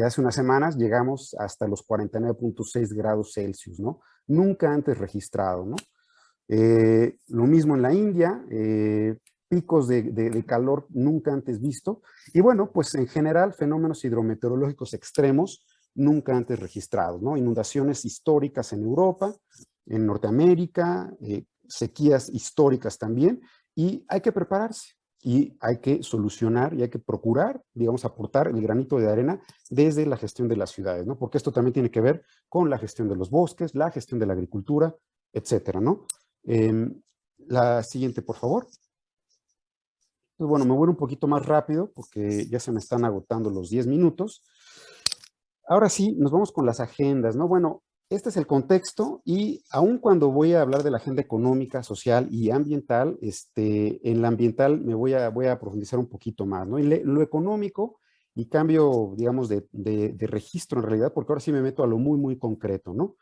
hace unas semanas llegamos hasta los 49.6 grados Celsius, ¿no? Nunca antes registrado, ¿no? Lo mismo en la India, picos de calor nunca antes visto. Y bueno, pues en general, fenómenos hidrometeorológicos extremos nunca antes registrados, ¿no? Inundaciones históricas en Europa, en Norteamérica, sequías históricas también, y hay que prepararse, y hay que solucionar, y hay que procurar, digamos, aportar el granito de arena desde la gestión de las ciudades, ¿no? Porque esto también tiene que ver con la gestión de los bosques, la gestión de la agricultura, etcétera, ¿no? La siguiente, por favor. Pues bueno, me voy un poquito más rápido porque ya se me están agotando los 10 minutos. Ahora sí, nos vamos con las agendas, ¿no? Bueno, este es el contexto y aun cuando voy a hablar de la agenda económica, social y ambiental, en la ambiental me voy a profundizar un poquito más, ¿no? En lo económico y cambio, digamos, de registro en realidad, porque ahora sí me meto a lo muy, muy concreto, ¿no?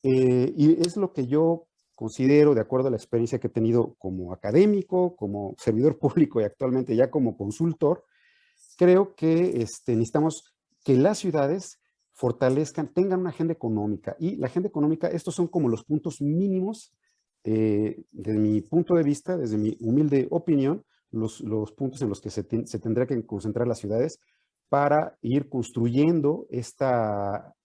Y es lo que yo considero, de acuerdo a la experiencia que he tenido como académico, como servidor público y actualmente ya como consultor, creo que necesitamos que las ciudades fortalezcan, tengan una agenda económica. Y la agenda económica, estos son como los puntos mínimos, desde mi punto de vista, desde mi humilde opinión, los puntos en los que se tendrá que concentrar las ciudades para ir construyendo esta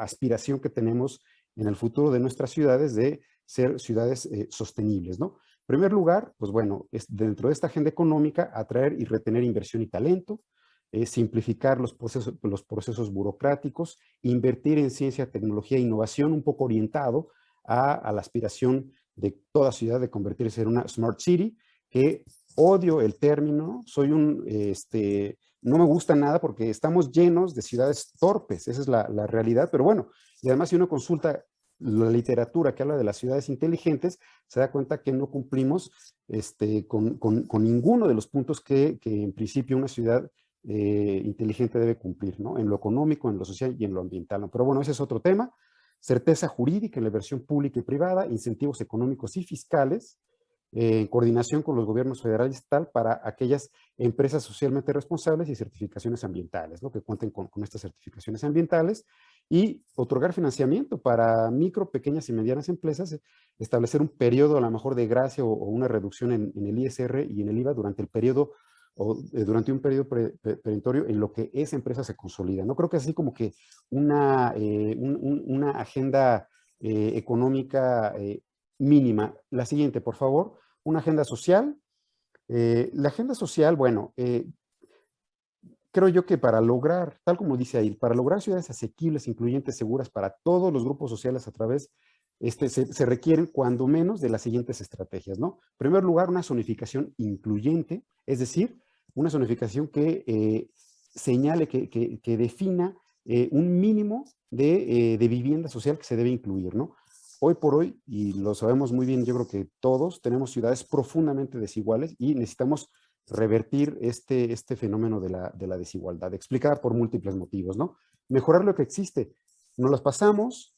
aspiración que tenemos en el futuro de nuestras ciudades de ser ciudades sostenibles, ¿no? En primer lugar, pues bueno, dentro de esta agenda económica, atraer y retener inversión y talento, simplificar los procesos burocráticos, invertir en ciencia, tecnología e innovación, un poco orientado a la aspiración de toda ciudad de convertirse en una Smart City, que odio el término, no me gusta nada porque estamos llenos de ciudades torpes, esa es la realidad, pero bueno, y además si uno consulta la literatura que habla de las ciudades inteligentes, se da cuenta que no cumplimos con ninguno de los puntos que en principio una ciudad inteligente debe cumplir, ¿no? En lo económico, en lo social y en lo ambiental, ¿no? Pero bueno, ese es otro tema. Certeza jurídica en la inversión pública y privada, incentivos económicos y fiscales, en coordinación con los gobiernos federal y estatal para aquellas empresas socialmente responsables y certificaciones ambientales, ¿no? Que cuenten con estas certificaciones ambientales y otorgar financiamiento para micro, pequeñas y medianas empresas, establecer un periodo a lo mejor de gracia o una reducción en el ISR y en el IVA durante el periodo o durante un periodo perentorio en lo que esa empresa se consolida. No creo que así como que una agenda económica mínima. La siguiente, por favor. Una agenda social. La agenda social, bueno, creo yo que para lograr, tal como dice ahí, para lograr ciudades asequibles, incluyentes, seguras para todos los grupos sociales a través, se requieren cuando menos de las siguientes estrategias, ¿no? En primer lugar, una zonificación incluyente, es decir, una zonificación que señale, que defina un mínimo de vivienda social que se debe incluir, ¿no? Hoy por hoy, y lo sabemos muy bien, yo creo que todos tenemos ciudades profundamente desiguales y necesitamos revertir este fenómeno de la desigualdad, explicada por múltiples motivos, ¿no? Mejorar lo que existe. Nos las pasamos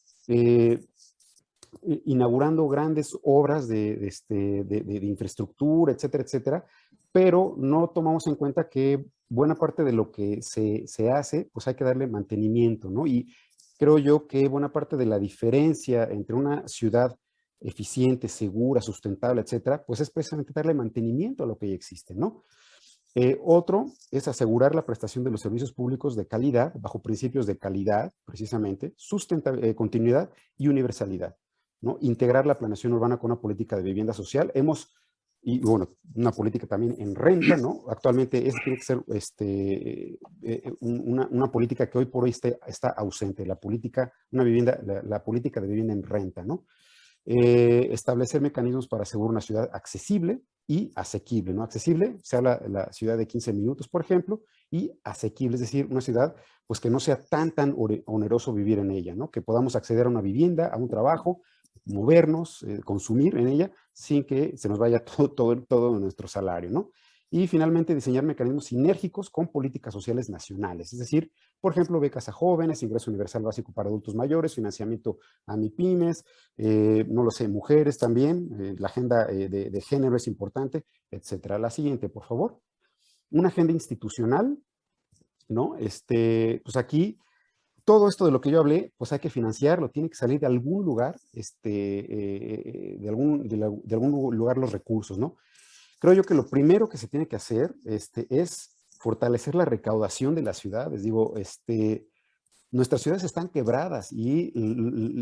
inaugurando grandes obras de infraestructura, etcétera, etcétera, pero no tomamos en cuenta que buena parte de lo que se hace, pues hay que darle mantenimiento, ¿no? Y creo yo que buena parte de la diferencia entre una ciudad eficiente, segura, sustentable, etcétera, pues es precisamente darle mantenimiento a lo que ya existe, ¿no? Otro es asegurar la prestación de los servicios públicos de calidad, bajo principios de calidad, precisamente, continuidad y universalidad, ¿no? Integrar la planeación urbana con una política de vivienda social. Y bueno, una política también en renta, ¿no? Actualmente esa tiene que ser una política que hoy por hoy está ausente, la política de vivienda en renta, ¿no? Establecer mecanismos para asegurar una ciudad accesible y asequible, ¿no? Accesible, se habla de la ciudad de 15 minutos, por ejemplo, y asequible, es decir, una ciudad pues que no sea tan oneroso vivir en ella, ¿no? Que podamos acceder a una vivienda, a un trabajo, movernos, consumir en ella, sin que se nos vaya todo nuestro salario, ¿no? Y finalmente diseñar mecanismos sinérgicos con políticas sociales nacionales, es decir, por ejemplo, becas a jóvenes, ingreso universal básico para adultos mayores, financiamiento a MIPYMES, no lo sé, mujeres también, la agenda de género es importante, etcétera. La siguiente, por favor. Una agenda institucional, ¿no? Pues aquí, todo esto de lo que yo hablé, pues hay que financiarlo, tiene que salir de algún lugar, de algún lugar los recursos, ¿no? Creo yo que lo primero que se tiene que hacer es fortalecer la recaudación de las ciudades. Digo, nuestras ciudades están quebradas y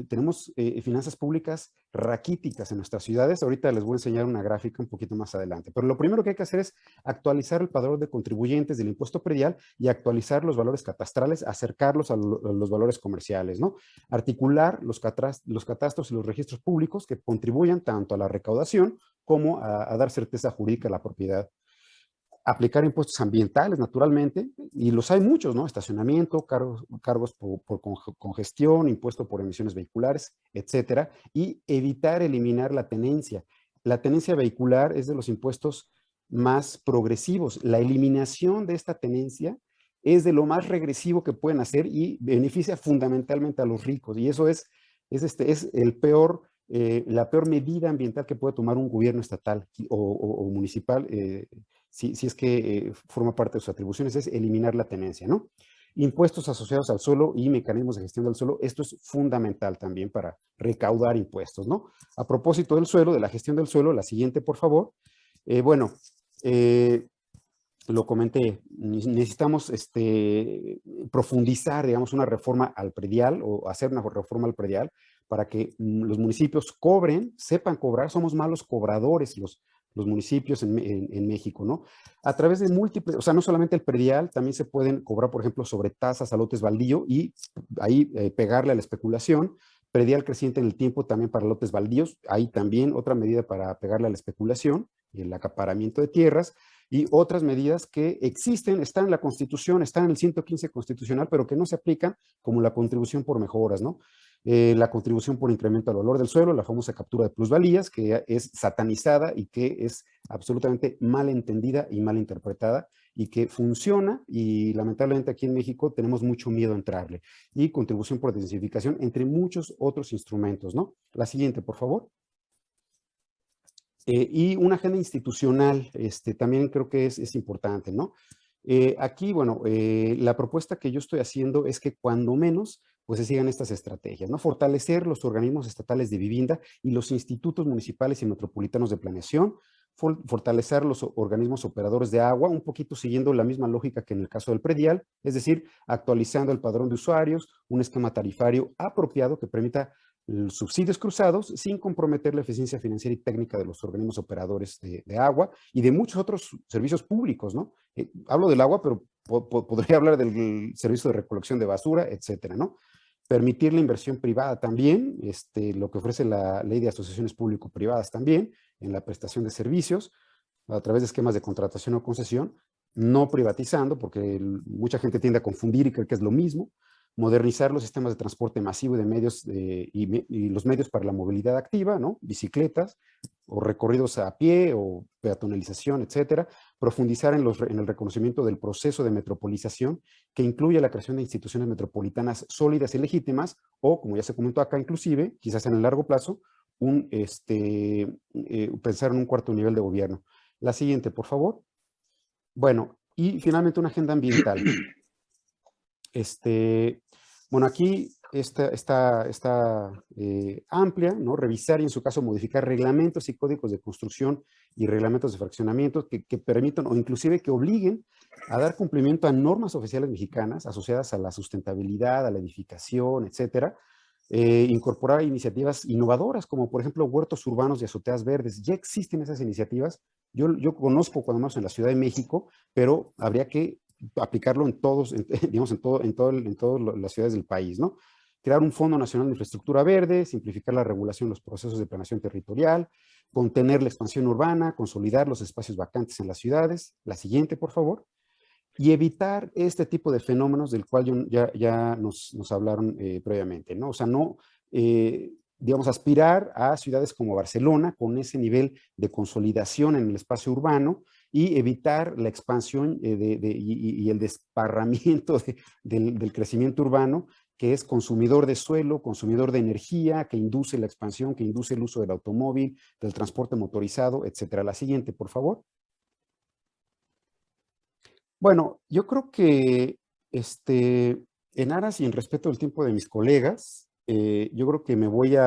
tenemos finanzas públicas raquíticas en nuestras ciudades. Ahorita les voy a enseñar una gráfica un poquito más adelante. Pero lo primero que hay que hacer es actualizar el padrón de contribuyentes del impuesto predial y actualizar los valores catastrales, acercarlos a los valores comerciales, ¿no? Articular los catastros y los registros públicos que contribuyan tanto a la recaudación como a dar certeza jurídica a la propiedad. Aplicar impuestos ambientales, naturalmente, y los hay muchos, ¿no? Estacionamiento, cargos por congestión, impuesto por emisiones vehiculares, etcétera, y eliminar la tenencia. La tenencia vehicular es de los impuestos más progresivos. La eliminación de esta tenencia es de lo más regresivo que pueden hacer y beneficia fundamentalmente a los ricos, y eso es la peor medida ambiental que puede tomar un gobierno estatal o municipal, si es que forma parte de sus atribuciones, es eliminar la tenencia, ¿no? Impuestos asociados al suelo y mecanismos de gestión del suelo, esto es fundamental también para recaudar impuestos, ¿no? A propósito del suelo, de la gestión del suelo, la siguiente, por favor. Lo comenté, necesitamos profundizar, digamos, una reforma al predial o hacer una reforma al predial para que los municipios sepan cobrar. Somos malos cobradores los municipios en México, ¿no? A través de múltiples, o sea, no solamente el predial, también se pueden cobrar, por ejemplo, sobre tasas a lotes baldío y ahí pegarle a la especulación. Predial creciente en el tiempo también para lotes baldíos, ahí también otra medida para pegarle a la especulación y el acaparamiento de tierras. Y otras medidas que existen, están en la Constitución, están en el 115 constitucional, pero que no se aplican, como la contribución por mejoras, ¿no? La contribución por incremento al valor del suelo, la famosa captura de plusvalías, que es satanizada y que es absolutamente mal entendida y mal interpretada, y que funciona, y lamentablemente aquí en México tenemos mucho miedo a entrarle. Y contribución por densificación, entre muchos otros instrumentos, ¿no? La siguiente, por favor. Y una agenda institucional, también creo que es importante, ¿no? Aquí, bueno, la propuesta que yo estoy haciendo es que cuando menos, pues se sigan estas estrategias, ¿no? Fortalecer los organismos estatales de vivienda y los institutos municipales y metropolitanos de planeación, fortalecer los organismos operadores de agua, un poquito siguiendo la misma lógica que en el caso del predial, es decir, actualizando el padrón de usuarios, un esquema tarifario apropiado que permita subsidios cruzados sin comprometer la eficiencia financiera y técnica de los organismos operadores de agua y de muchos otros servicios públicos, ¿no? Hablo del agua, pero podría hablar del servicio de recolección de basura, etcétera, ¿no? Permitir la inversión privada también, lo que ofrece la ley de asociaciones público-privadas también, en la prestación de servicios, a través de esquemas de contratación o concesión, no privatizando, porque mucha gente tiende a confundir y cree que es lo mismo. Modernizar los sistemas de transporte masivo y de medios y los medios para la movilidad activa, ¿no? Bicicletas o recorridos a pie o peatonalización, etcétera. Profundizar en el reconocimiento del proceso de metropolización que incluye la creación de instituciones metropolitanas sólidas y legítimas o, como ya se comentó acá, inclusive, quizás en el largo plazo, pensar en un cuarto nivel de gobierno. La siguiente, por favor. Bueno, Y finalmente una agenda ambiental. Bueno, aquí está amplia, ¿no? Revisar y en su caso modificar reglamentos y códigos de construcción y reglamentos de fraccionamiento que permitan o inclusive que obliguen a dar cumplimiento a normas oficiales mexicanas asociadas a la sustentabilidad, a la edificación, etcétera. Incorporar iniciativas innovadoras como por ejemplo huertos urbanos y azoteas verdes. Ya existen esas iniciativas. Yo conozco cuando menos en la Ciudad de México, pero habría que aplicarlo en todos, digamos, en todas las ciudades del país, ¿no? Crear un Fondo Nacional de Infraestructura Verde, simplificar la regulación de los procesos de planeación territorial, contener la expansión urbana, consolidar los espacios vacantes en las ciudades. La siguiente, por favor. Y evitar este tipo de fenómenos del cual ya nos hablaron previamente, ¿no? O sea, no, digamos, aspirar a ciudades como Barcelona con ese nivel de consolidación en el espacio urbano y evitar la expansión y el desparramiento del crecimiento urbano, que es consumidor de suelo, consumidor de energía, que induce la expansión, que induce el uso del automóvil, del transporte motorizado, etcétera. La siguiente, por favor. Bueno, yo creo que en aras y en respeto del tiempo de mis colegas, yo creo que me voy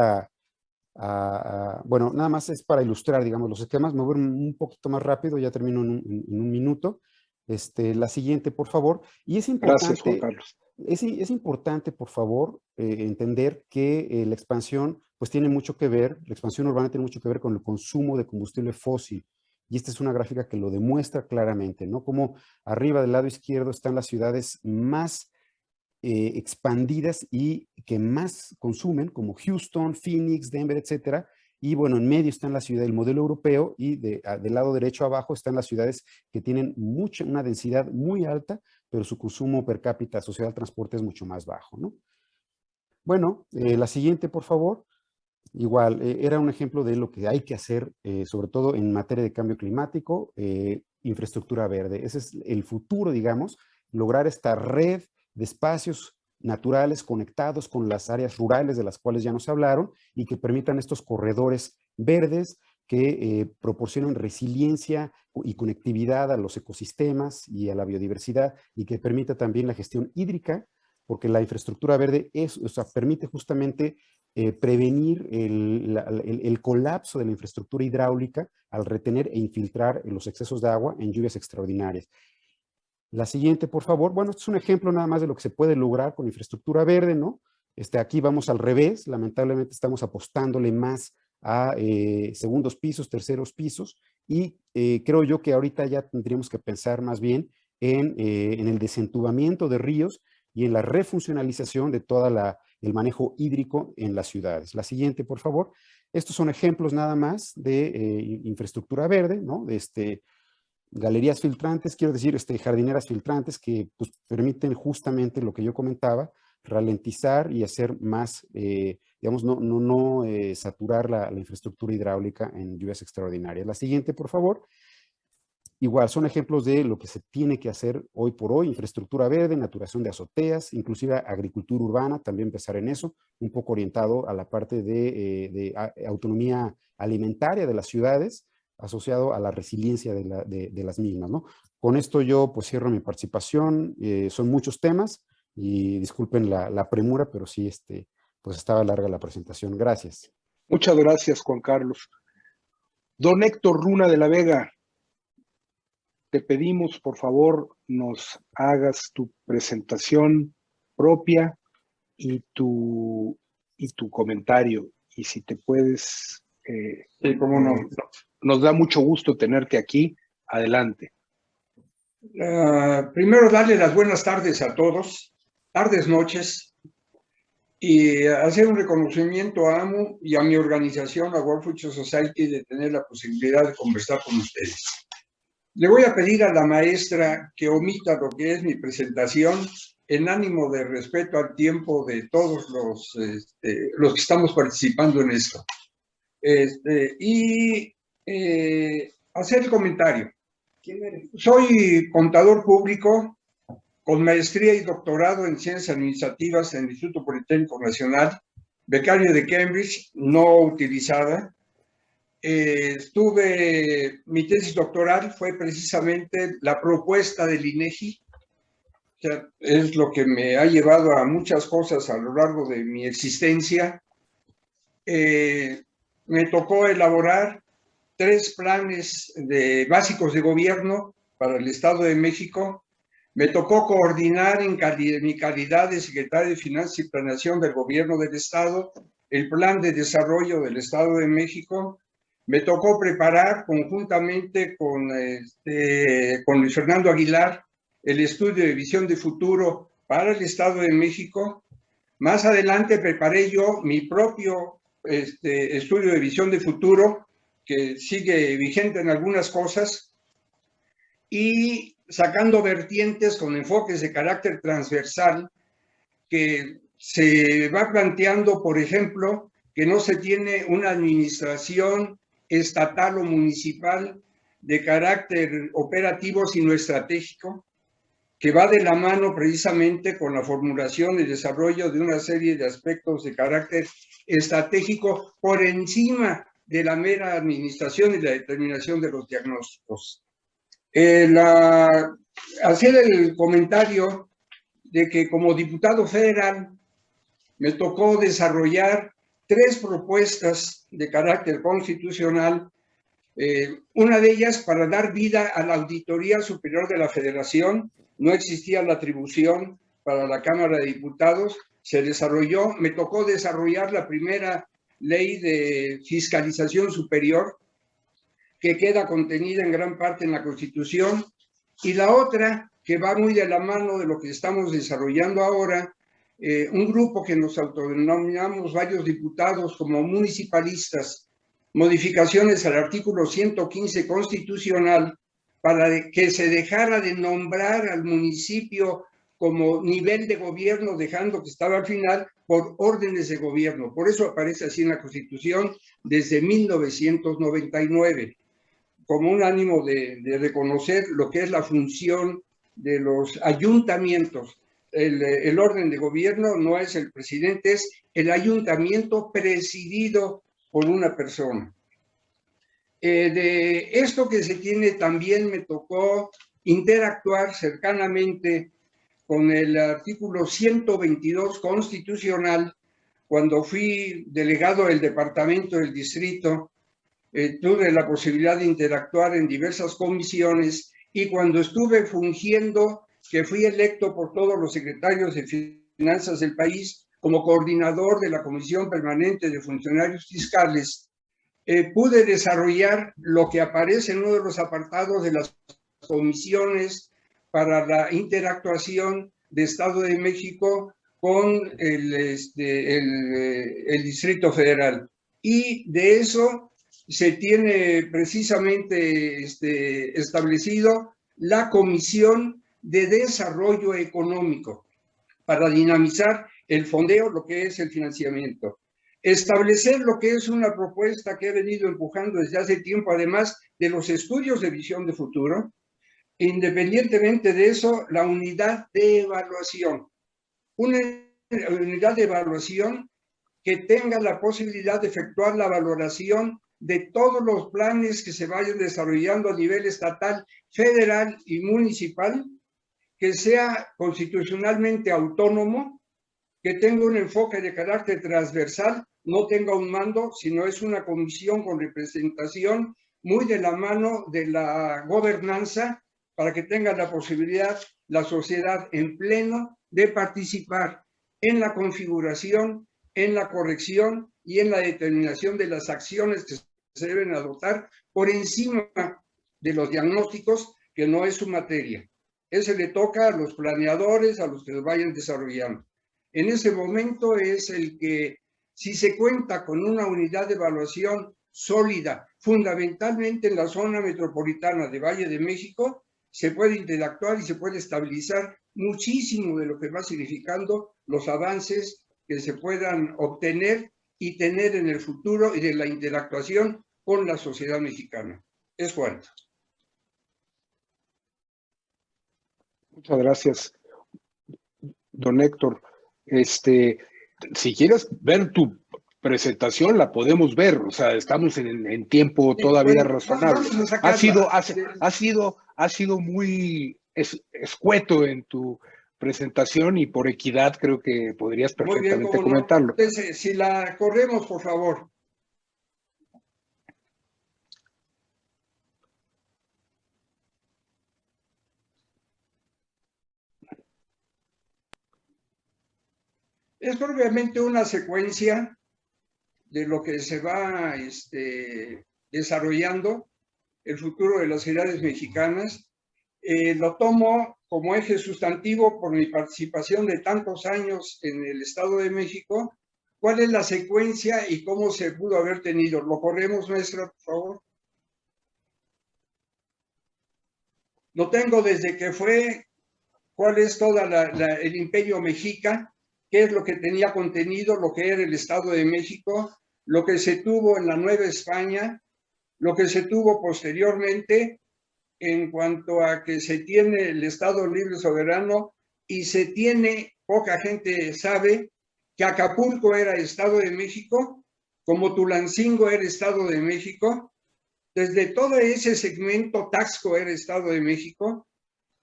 bueno, nada más es para ilustrar, digamos, los esquemas. Me voy un poquito más rápido, ya termino en un minuto. La siguiente, por favor. Y es importante, Gracias, Juan Carlos. Es importante, por favor, entender que la expansión, pues tiene mucho que ver, la expansión urbana tiene mucho que ver con el consumo de combustible fósil. Y esta es una gráfica que lo demuestra claramente, ¿no? Como arriba del lado izquierdo están las ciudades más expandidas y que más consumen, como Houston, Phoenix, Denver, etcétera. Y bueno, en medio está la ciudad del modelo europeo y del lado derecho abajo están las ciudades que tienen una densidad muy alta, pero su consumo per cápita asociado al transporte es mucho más bajo, ¿no? Bueno, la siguiente, por favor. Igual, era un ejemplo de lo que hay que hacer, sobre todo en materia de cambio climático, infraestructura verde. Ese es el futuro, digamos, lograr esta red de espacios naturales conectados con las áreas rurales de las cuales ya nos hablaron y que permitan estos corredores verdes que proporcionen resiliencia y conectividad a los ecosistemas y a la biodiversidad y que permita también la gestión hídrica, porque la infraestructura verde permite justamente prevenir el colapso de la infraestructura hidráulica al retener e infiltrar los excesos de agua en lluvias extraordinarias. La siguiente, por favor. Bueno, este es un ejemplo nada más de lo que se puede lograr con infraestructura verde, ¿no? Aquí vamos al revés. Lamentablemente estamos apostándole más a segundos pisos, terceros pisos, y creo yo que ahorita ya tendríamos que pensar más bien en el desentubamiento de ríos y en la refuncionalización de todo el manejo hídrico en las ciudades. La siguiente, por favor. Estos son ejemplos nada más de infraestructura verde, ¿no? Galerías filtrantes, quiero decir, jardineras filtrantes que pues, permiten justamente lo que yo comentaba, ralentizar y hacer más, digamos, no saturar la infraestructura hidráulica en lluvias extraordinarias. La siguiente, por favor. Igual, son ejemplos de lo que se tiene que hacer hoy por hoy, infraestructura verde, naturación de azoteas, inclusive agricultura urbana, también empezar en eso, un poco orientado a la parte de autonomía alimentaria de las ciudades, asociado a la resiliencia de las mismas, ¿no? Con esto yo pues cierro mi participación, son muchos temas y disculpen la premura, pero sí, pues estaba larga la presentación. Gracias. Muchas gracias, Juan Carlos. Don Héctor Runa de la Vega, te pedimos, por favor, nos hagas tu presentación propia y tu comentario. Y si te puedes... sí, cómo no. Nos da mucho gusto tenerte aquí. Adelante. Primero, darle las buenas tardes a todos, tardes, noches, y hacer un reconocimiento a AMU y a mi organización, a World Future Society, de tener la posibilidad de conversar con ustedes. Le voy a pedir a la maestra que omita lo que es mi presentación en ánimo de respeto al tiempo de todos los que estamos participando en esto. Hacer el comentario. Soy contador público con maestría y doctorado en Ciencias Administrativas en el Instituto Politécnico Nacional, becario de Cambridge, no utilizada, Mi tesis doctoral fue precisamente la propuesta del INEGI. O sea, es lo que me ha llevado a muchas cosas a lo largo de mi existencia. Me tocó elaborar 3 planes básicos de gobierno para el Estado de México. Me tocó coordinar en mi calidad de secretario de Finanzas y Planeación del Gobierno del Estado el Plan de Desarrollo del Estado de México. Me tocó preparar conjuntamente con Luis Fernando Aguilar el estudio de visión de futuro para el Estado de México. Más adelante preparé yo mi propio estudio de visión de futuro, que sigue vigente en algunas cosas, y sacando vertientes con enfoques de carácter transversal, que se va planteando, por ejemplo, que no se tiene una administración estatal o municipal de carácter operativo, sino estratégico, que va de la mano precisamente con la formulación y desarrollo de una serie de aspectos de carácter estratégico por encima de la mera administración y la determinación de los diagnósticos. Hacer el comentario de que como diputado federal me tocó desarrollar 3 propuestas de carácter constitucional, una de ellas para dar vida a la Auditoría Superior de la Federación. No existía la atribución para la Cámara de Diputados, se desarrolló, me tocó desarrollar la primera ley de fiscalización superior, que queda contenida en gran parte en la Constitución, y la otra, que va muy de la mano de lo que estamos desarrollando ahora, un grupo que nos autodenominamos varios diputados como municipalistas, modificaciones al artículo 115 constitucional para que se dejara de nombrar al municipio como nivel de gobierno, dejando que estaba al final por órdenes de gobierno. Por eso aparece así en la Constitución desde 1999, como un ánimo de reconocer lo que es la función de los ayuntamientos. El orden de gobierno no es el presidente, es el ayuntamiento presidido por una persona. De esto que se tiene también me tocó interactuar cercanamente con el artículo 122 constitucional. Cuando fui delegado del departamento del distrito, tuve la posibilidad de interactuar en diversas comisiones, y cuando estuve fungiendo, que fui electo por todos los secretarios de finanzas del país como coordinador de la Comisión Permanente de Funcionarios Fiscales, pude desarrollar lo que aparece en uno de los apartados de las comisiones para la interactuación de Estado de México con el Distrito Federal. Y de eso se tiene precisamente establecido la Comisión de Desarrollo Económico para dinamizar el fondeo, lo que es el financiamiento. Establecer lo que es una propuesta que he venido empujando desde hace tiempo, además de los estudios de visión de futuro. Independientemente de eso, la unidad de evaluación. Una unidad de evaluación que tenga la posibilidad de efectuar la valoración de todos los planes que se vayan desarrollando a nivel estatal, federal y municipal, que sea constitucionalmente autónomo, que tenga un enfoque de carácter transversal, no tenga un mando, sino es una comisión con representación muy de la mano de la gobernanza, para que tenga la posibilidad la sociedad en pleno de participar en la configuración, en la corrección y en la determinación de las acciones que se deben adoptar por encima de los diagnósticos, que no es su materia. Ese le toca a los planeadores, a los que lo vayan desarrollando. En ese momento es el que, si se cuenta con una unidad de evaluación sólida, fundamentalmente en la zona metropolitana de Valle de México, se puede interactuar y se puede estabilizar muchísimo de lo que va significando los avances que se puedan obtener y tener en el futuro, y de la interactuación con la sociedad mexicana. Es cuanto. Muchas gracias, don Héctor. Si quieres ver tu presentación la podemos ver, o sea, estamos en tiempo todavía razonable. Vamos a sacarla. Ha sido muy escueto en tu presentación y por equidad creo que podrías Muy bien, perfectamente cómo no. comentarlo. Entonces, si la corremos, por favor. Es propiamente una secuencia de lo que se va desarrollando el futuro de las ciudades mexicanas. Lo tomo como eje sustantivo por mi participación de tantos años en el Estado de México. ¿Cuál es la secuencia y cómo se pudo haber tenido? ¿Lo corremos, maestra, por favor? Lo tengo desde que fue, cuál es todo el imperio mexica, qué es lo que tenía contenido, lo que era el Estado de México, lo que se tuvo en la Nueva España, lo que se tuvo posteriormente en cuanto a que se tiene el Estado libre soberano y se tiene, poca gente sabe, que Acapulco era Estado de México, como Tulancingo era Estado de México, desde todo ese segmento Taxco era Estado de México,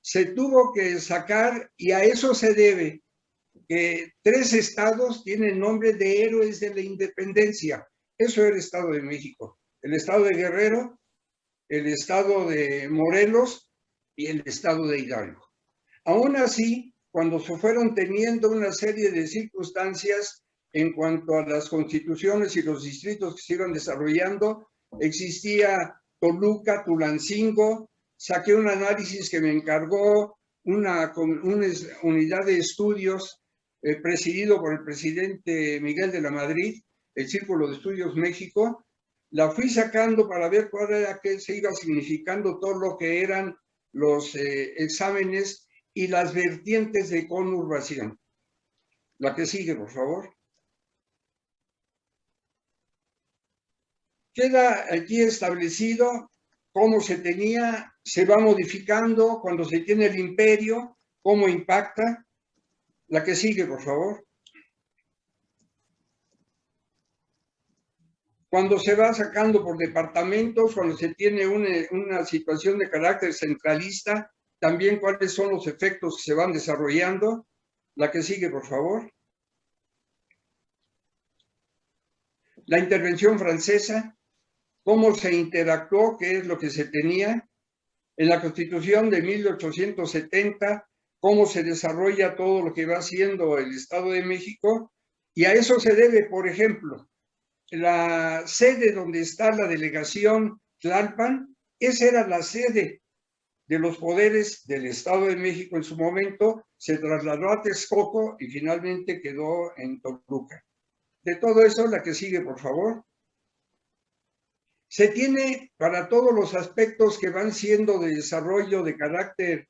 se tuvo que sacar, y a eso se debe, que 3 estados tienen nombre de héroes de la independencia. Eso era Estado de México. El Estado de Guerrero, el Estado de Morelos y el Estado de Hidalgo. Aún así, cuando se fueron teniendo una serie de circunstancias en cuanto a las constituciones y los distritos que se iban desarrollando, existía Toluca, Tulancingo, saqué un análisis que me encargó una unidad de estudios presidido por el presidente Miguel de la Madrid, el Círculo de Estudios México. La fui sacando para ver cuál era, qué se iba significando todo lo que eran los exámenes y las vertientes de conurbación. La que sigue, por favor. Queda aquí establecido cómo se va modificando cuando se tiene el imperio, cómo impacta. La que sigue, por favor. Cuando se va sacando por departamentos, cuando se tiene una situación de carácter centralista, también cuáles son los efectos que se van desarrollando. La que sigue, por favor. La intervención francesa, cómo se interactuó, qué es lo que se tenía. En la Constitución de 1870, cómo se desarrolla todo lo que va siendo el Estado de México. Y a eso se debe, por ejemplo, la sede donde está la delegación Tlalpan, esa era la sede de los poderes del Estado de México en su momento, se trasladó a Texcoco y finalmente quedó en Toluca. De todo eso, la que sigue, por favor. Se tiene para todos los aspectos que van siendo de desarrollo de carácter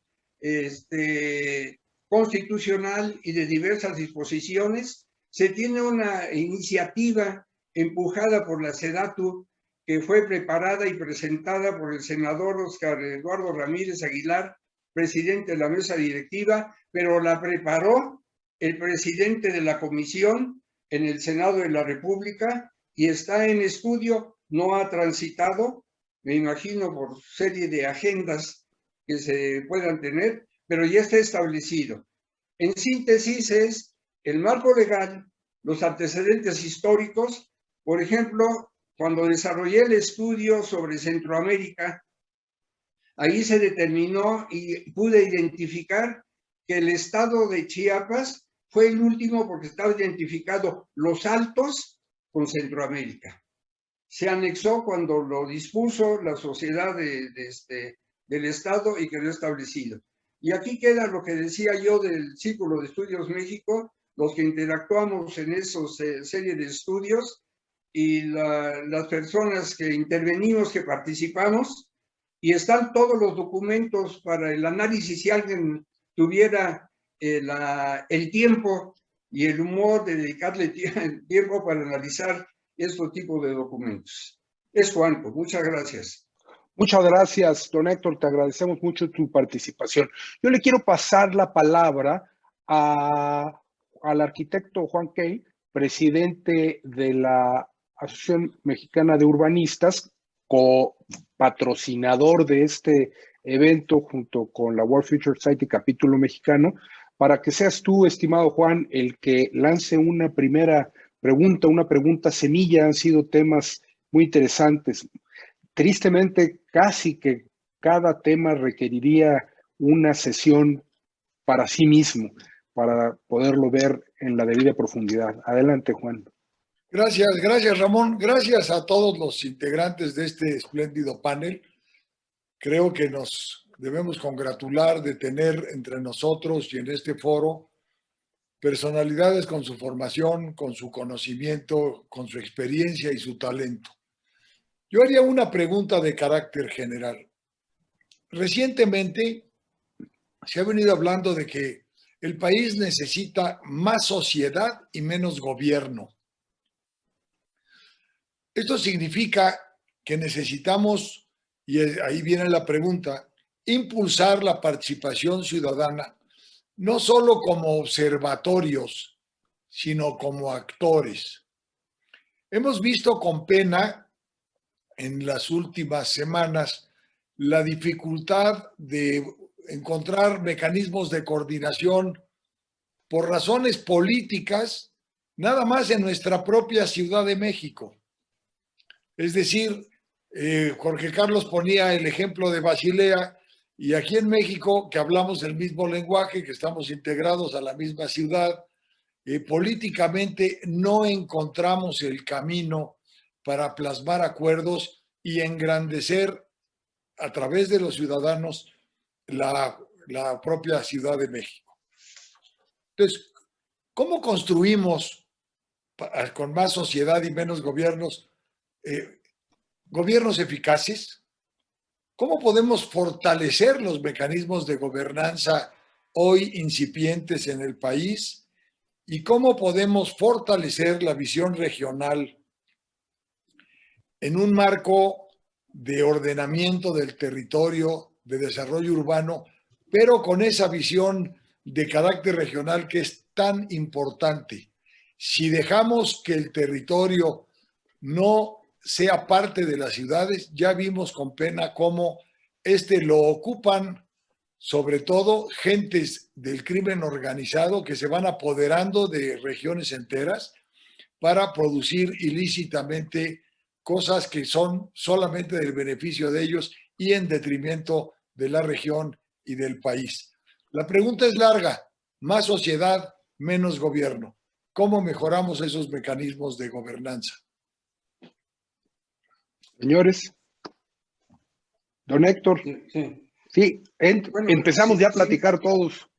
constitucional y de diversas disposiciones, se tiene una iniciativa empujada por la SEDATU, que fue preparada y presentada por el senador Óscar Eduardo Ramírez Aguilar, presidente de la mesa directiva, pero la preparó el presidente de la comisión en el Senado de la República y está en estudio, no ha transitado, me imagino por serie de agendas que se puedan tener, pero ya está establecido. En síntesis es el marco legal, los antecedentes históricos. Por ejemplo, cuando desarrollé el estudio sobre Centroamérica, ahí se determinó y pude identificar que el estado de Chiapas fue el último porque estaba identificado Los Altos con Centroamérica. Se anexó cuando lo dispuso la sociedad del estado y quedó establecido. Y aquí queda lo que decía yo del Círculo de Estudios México, los que interactuamos en esos serie de estudios, y las personas que intervenimos, que participamos, y están todos los documentos para el análisis si alguien tuviera el tiempo y el humor de dedicarle tiempo para analizar este tipo de documentos. Es cuanto. Muchas gracias. Muchas gracias, don Héctor. Te agradecemos mucho tu participación. Yo le quiero pasar la palabra al arquitecto Juan Key, presidente de la Asociación Mexicana de Urbanistas, copatrocinador de este evento junto con la World Future Society capítulo mexicano, para que seas tú, estimado Juan, el que lance una primera pregunta, una pregunta semilla. Han sido temas muy interesantes. Tristemente, casi que cada tema requeriría una sesión para sí mismo, para poderlo ver en la debida profundidad. Adelante, Juan. Gracias Ramón. Gracias a todos los integrantes de este espléndido panel. Creo que nos debemos congratular de tener entre nosotros y en este foro personalidades con su formación, con su conocimiento, con su experiencia y su talento. Yo haría una pregunta de carácter general. Recientemente se ha venido hablando de que el país necesita más sociedad y menos gobierno. Esto significa que necesitamos, y ahí viene la pregunta, impulsar la participación ciudadana, no solo como observatorios, sino como actores. Hemos visto con pena en las últimas semanas la dificultad de encontrar mecanismos de coordinación por razones políticas, nada más en nuestra propia Ciudad de México. Es decir, Jorge Carlos ponía el ejemplo de Basilea, y aquí en México, que hablamos el mismo lenguaje, que estamos integrados a la misma ciudad, políticamente no encontramos el camino para plasmar acuerdos y engrandecer a través de los ciudadanos la propia Ciudad de México. Entonces, ¿cómo construimos con más sociedad y menos gobiernos gobiernos eficaces? ¿Cómo podemos fortalecer los mecanismos de gobernanza hoy incipientes en el país? ¿Y cómo podemos fortalecer la visión regional en un marco de ordenamiento del territorio, de desarrollo urbano, pero con esa visión de carácter regional que es tan importante? Si dejamos que el territorio no sea parte de las ciudades, ya vimos con pena cómo lo ocupan sobre todo gentes del crimen organizado que se van apoderando de regiones enteras para producir ilícitamente cosas que son solamente del beneficio de ellos y en detrimento de la región y del país. La pregunta es larga: más sociedad, menos gobierno. ¿Cómo mejoramos esos mecanismos de gobernanza? Señores, don Héctor, sí, empezamos ya a platicar todos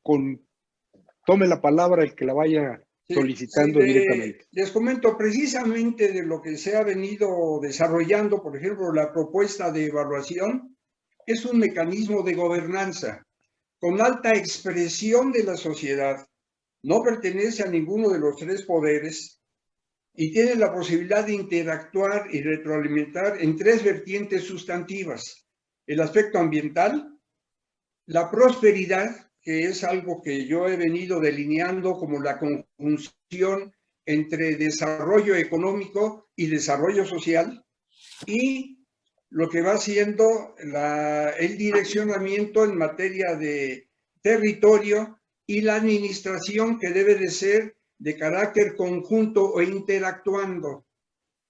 tome la palabra el que la vaya solicitando directamente. Les comento precisamente de lo que se ha venido desarrollando, por ejemplo, la propuesta de evaluación es un mecanismo de gobernanza con alta expresión de la sociedad, no pertenece a ninguno de los tres poderes y tiene la posibilidad de interactuar y retroalimentar en tres vertientes sustantivas: el aspecto ambiental, la prosperidad, que es algo que yo he venido delineando como la conjunción entre desarrollo económico y desarrollo social, y lo que va siendo el direccionamiento en materia de territorio y la administración, que debe de ser de carácter conjunto o interactuando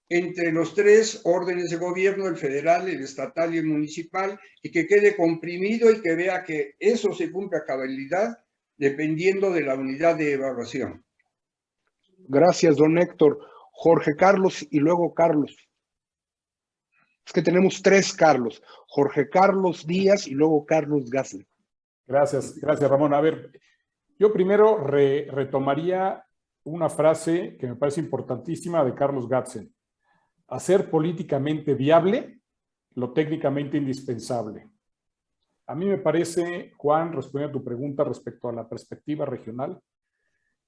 entre los tres órdenes de gobierno, el federal, el estatal y el municipal, y que quede comprimido y que vea que eso se cumple a cabalidad dependiendo de la unidad de evaluación. Gracias, don Héctor. Jorge Carlos y luego Carlos. Es que tenemos tres Carlos: Jorge Carlos Díaz y luego Carlos Gasly. Gracias Ramón. A ver, yo primero retomaría una frase que me parece importantísima de Carlos Gatzen: hacer políticamente viable lo técnicamente indispensable. A mí me parece, Juan, respondiendo a tu pregunta respecto a la perspectiva regional,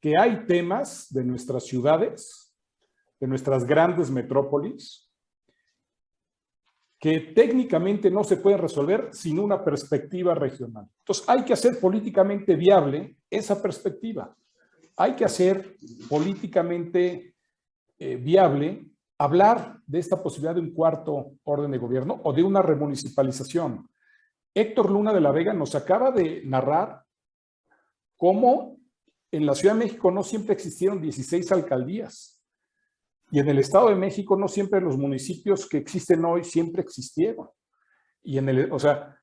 que hay temas de nuestras ciudades, de nuestras grandes metrópolis, que técnicamente no se pueden resolver sin una perspectiva regional. Entonces hay que hacer políticamente viable esa perspectiva. hay que hacer políticamente viable hablar de esta posibilidad de un cuarto orden de gobierno o de una remunicipalización. Héctor Luna de la Vega nos acaba de narrar cómo en la Ciudad de México no siempre existieron 16 alcaldías y en el Estado de México no siempre los municipios que existen hoy siempre existieron. Y o sea,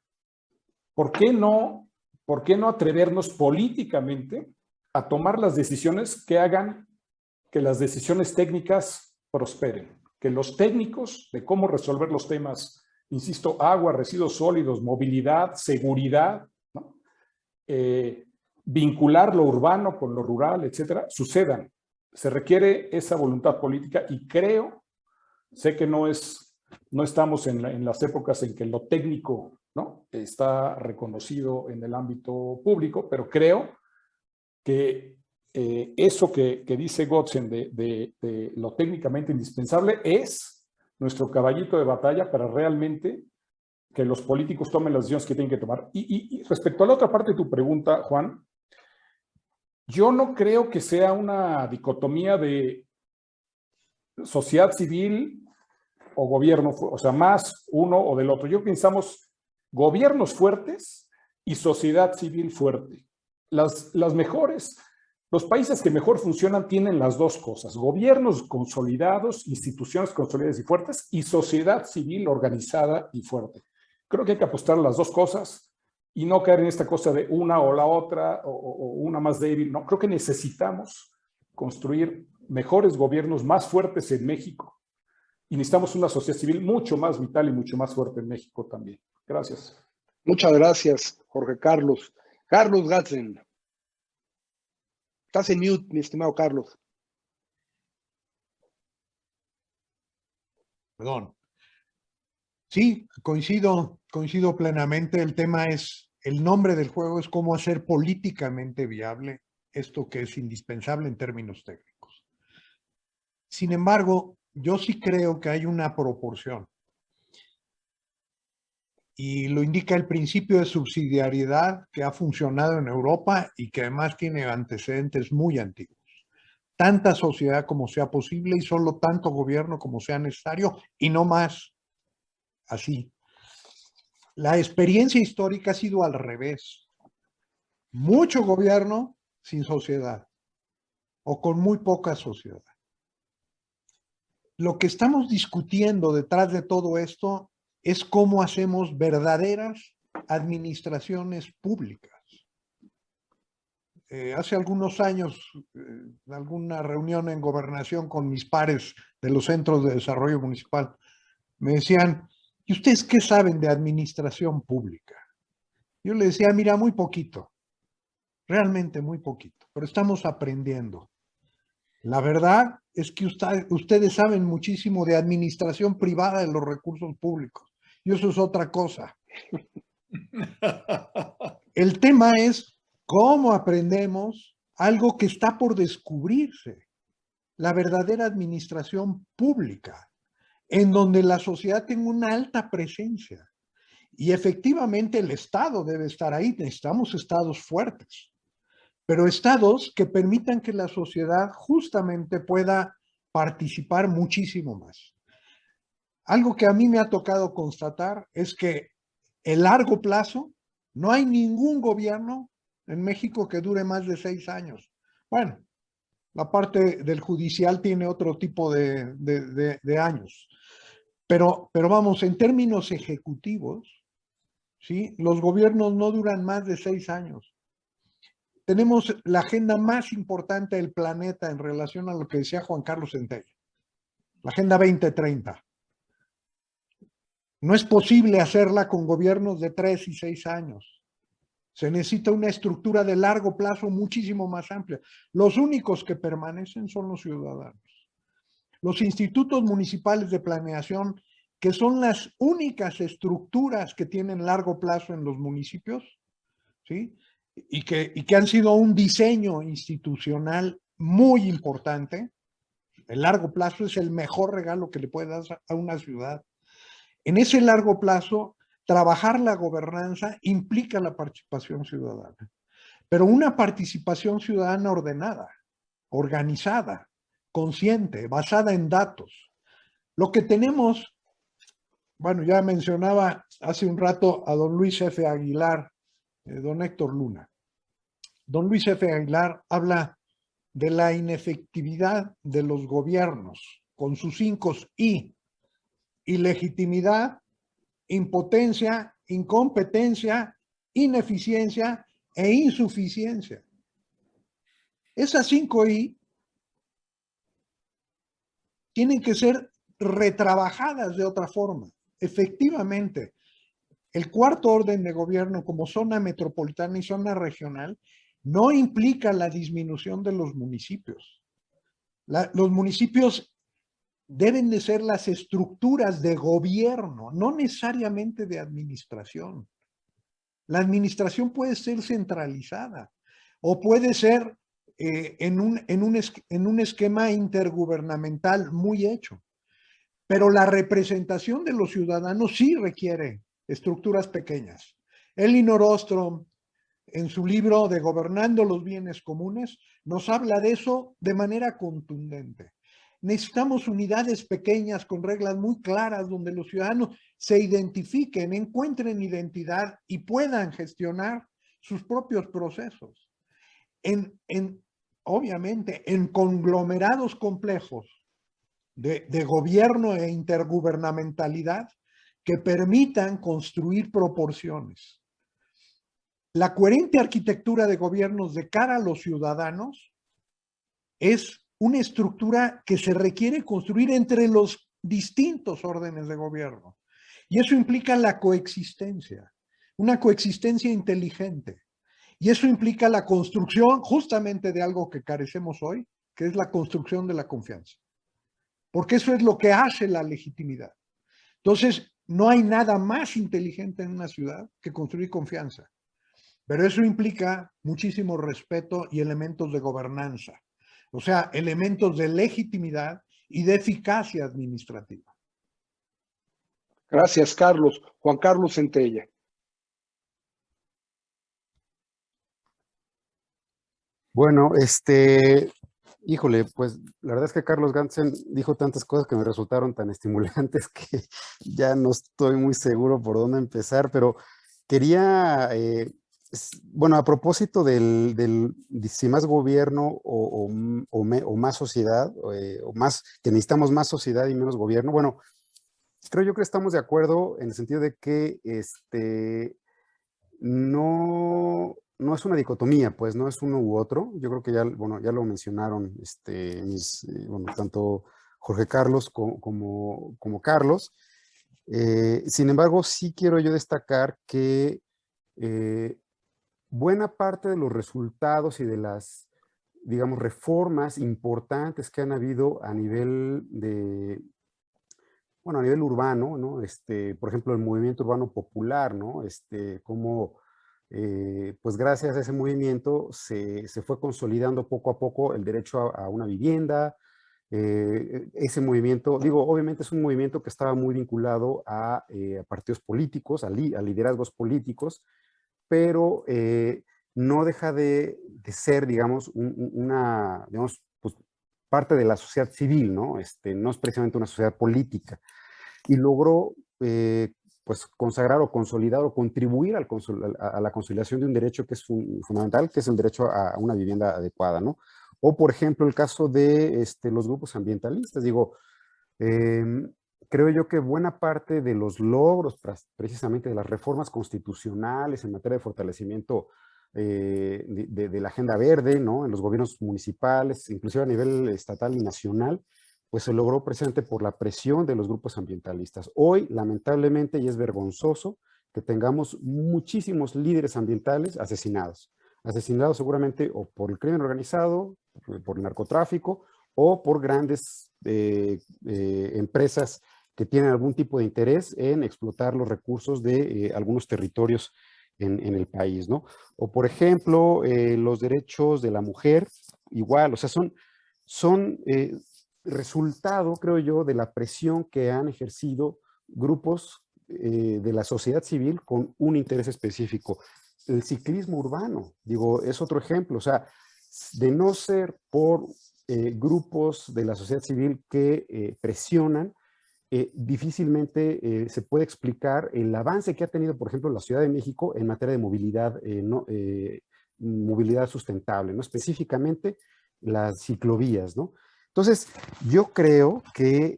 ¿por qué no atrevernos políticamente a tomar las decisiones que hagan que las decisiones técnicas prosperen? Que los técnicos de cómo resolver los temas, insisto, agua, residuos sólidos, movilidad, seguridad, ¿no? Vincular lo urbano con lo rural, etcétera, sucedan. Se requiere esa voluntad política y sé que no estamos en las épocas en que lo técnico, ¿no?, está reconocido en el ámbito público, pero creo que eso que dice Gotzen de lo técnicamente indispensable es nuestro caballito de batalla para realmente que los políticos tomen las decisiones que tienen que tomar. Y respecto a la otra parte de tu pregunta, Juan, yo no creo que sea una dicotomía de sociedad civil o gobierno, o sea, más uno o del otro. Yo pensamos gobiernos fuertes y sociedad civil fuerte. Los países que mejor funcionan tienen las dos cosas: gobiernos consolidados, instituciones consolidadas y fuertes, y sociedad civil organizada y fuerte. Creo que hay que apostar a las dos cosas y no caer en esta cosa de una o la otra o una más débil. No, creo que necesitamos construir mejores gobiernos más fuertes en México y necesitamos una sociedad civil mucho más vital y mucho más fuerte en México también. Gracias. Muchas gracias, Jorge Carlos. Carlos Gatzen. Estás en mute, mi estimado Carlos. Perdón. Sí, coincido plenamente. El tema es, el nombre del juego es cómo hacer políticamente viable esto que es indispensable en términos técnicos. Sin embargo, yo sí creo que hay una proporción. Y lo indica el principio de subsidiariedad que ha funcionado en Europa y que además tiene antecedentes muy antiguos. Tanta sociedad como sea posible y solo tanto gobierno como sea necesario y no más. Así. La experiencia histórica ha sido al revés. Mucho gobierno sin sociedad o con muy poca sociedad. Lo que estamos discutiendo detrás de todo esto es cómo hacemos verdaderas administraciones públicas. Hace algunos años, en alguna reunión en gobernación con mis pares de los centros de desarrollo municipal, me decían: ¿y ustedes qué saben de administración pública? Yo le decía: mira, muy poquito, realmente muy poquito, pero estamos aprendiendo. La verdad es que ustedes saben muchísimo de administración privada de los recursos públicos, y eso es otra cosa. El tema es cómo aprendemos algo que está por descubrirse, la verdadera administración pública, en donde la sociedad tenga una alta presencia. Y efectivamente el Estado debe estar ahí. Necesitamos estados fuertes, pero estados que permitan que la sociedad justamente pueda participar muchísimo más. Algo que a mí me ha tocado constatar es que en largo plazo no hay ningún gobierno en México que dure más de 6 años. Bueno, la parte del judicial tiene otro tipo de años. Pero vamos, en términos ejecutivos, ¿sí?, los gobiernos no duran más de 6 años. Tenemos la agenda más importante del planeta en relación a lo que decía Juan Carlos Centella, la Agenda 2030. No es posible hacerla con gobiernos de 3 y 6 años. Se necesita una estructura de largo plazo muchísimo más amplia. Los únicos que permanecen son los ciudadanos. Los institutos municipales de planeación, que son las únicas estructuras que tienen largo plazo en los municipios, ¿sí?, y que han sido un diseño institucional muy importante. El largo plazo es el mejor regalo que le puede dar a una ciudad. En ese largo plazo, trabajar la gobernanza implica la participación ciudadana, pero una participación ciudadana ordenada. organizada, consciente, basada en datos. Lo que tenemos, bueno, ya mencionaba hace un rato a don Luis F. Aguilar, don Héctor Luna. Don Luis F. Aguilar habla de la inefectividad de los gobiernos con sus 5 I: ilegitimidad, impotencia, incompetencia, ineficiencia e insuficiencia. Esas 5 I tienen que ser retrabajadas de otra forma. Efectivamente, el cuarto orden de gobierno como zona metropolitana y zona regional no implica la disminución de los municipios. Los municipios deben de ser las estructuras de gobierno, no necesariamente de administración. La administración puede ser centralizada o puede ser en un esquema intergubernamental muy hecho. Pero la representación de los ciudadanos sí requiere estructuras pequeñas. Elinor Ostrom, en su libro de Gobernando los Bienes Comunes, nos habla de eso de manera contundente. Necesitamos unidades pequeñas con reglas muy claras donde los ciudadanos se identifiquen, encuentren identidad y puedan gestionar sus propios procesos. Obviamente, en conglomerados complejos de gobierno e intergubernamentalidad que permitan construir proporciones. La coherente arquitectura de gobiernos de cara a los ciudadanos es una estructura que se requiere construir entre los distintos órdenes de gobierno. Y eso implica la coexistencia, una coexistencia inteligente. Y eso implica la construcción justamente de algo que carecemos hoy, que es la construcción de la confianza. Porque eso es lo que hace la legitimidad. Entonces, no hay nada más inteligente en una ciudad que construir confianza. Pero eso implica muchísimo respeto y elementos de gobernanza. O sea, elementos de legitimidad y de eficacia administrativa. Gracias, Carlos. Juan Carlos Centella. Bueno, híjole, pues la verdad es que Carlos Gantzen dijo tantas cosas que me resultaron tan estimulantes que ya no estoy muy seguro por dónde empezar, pero quería, bueno, a propósito del si más gobierno o más sociedad, o más, que necesitamos más sociedad y menos gobierno, bueno, creo yo que estamos de acuerdo en el sentido de que no es una dicotomía, pues no es uno u otro. Yo creo que ya, bueno, ya lo mencionaron bueno, tanto Jorge Carlos como Carlos. Sin embargo, sí quiero yo destacar que buena parte de los resultados y de las, digamos, reformas importantes que han habido a nivel de, bueno, a nivel urbano, ¿no? Por ejemplo, el movimiento urbano popular, ¿no? Cómo, pues gracias a ese movimiento se fue consolidando poco a poco el derecho a una vivienda. Ese movimiento, digo, obviamente es un movimiento que estaba muy vinculado a partidos políticos, a liderazgos políticos, pero no deja de ser, digamos, digamos, pues, parte de la sociedad civil, ¿no? No es precisamente una sociedad política. Y logró, pues, consagrar o consolidar o contribuir a la consolidación de un derecho que es fundamental, que es el derecho a una vivienda adecuada, ¿no? O, por ejemplo, el caso de los grupos ambientalistas. Digo, creo yo que buena parte de los logros, precisamente de las reformas constitucionales en materia de fortalecimiento de la agenda verde, ¿no? En los gobiernos municipales, inclusive a nivel estatal y nacional, pues se logró precisamente por la presión de los grupos ambientalistas. Hoy, lamentablemente, y es vergonzoso, que tengamos muchísimos líderes ambientales asesinados. Asesinados seguramente o por el crimen organizado, por el narcotráfico, o por grandes empresas que tienen algún tipo de interés en explotar los recursos de algunos territorios en el país, ¿no? O, por ejemplo, los derechos de la mujer, igual, o sea, son resultado, creo yo, de la presión que han ejercido grupos de la sociedad civil con un interés específico. El ciclismo urbano, digo, es otro ejemplo. O sea, de no ser por grupos de la sociedad civil que presionan, difícilmente se puede explicar el avance que ha tenido, por ejemplo, la Ciudad de México en materia de movilidad, movilidad sustentable, ¿no? Específicamente las ciclovías, ¿no? Entonces, yo creo que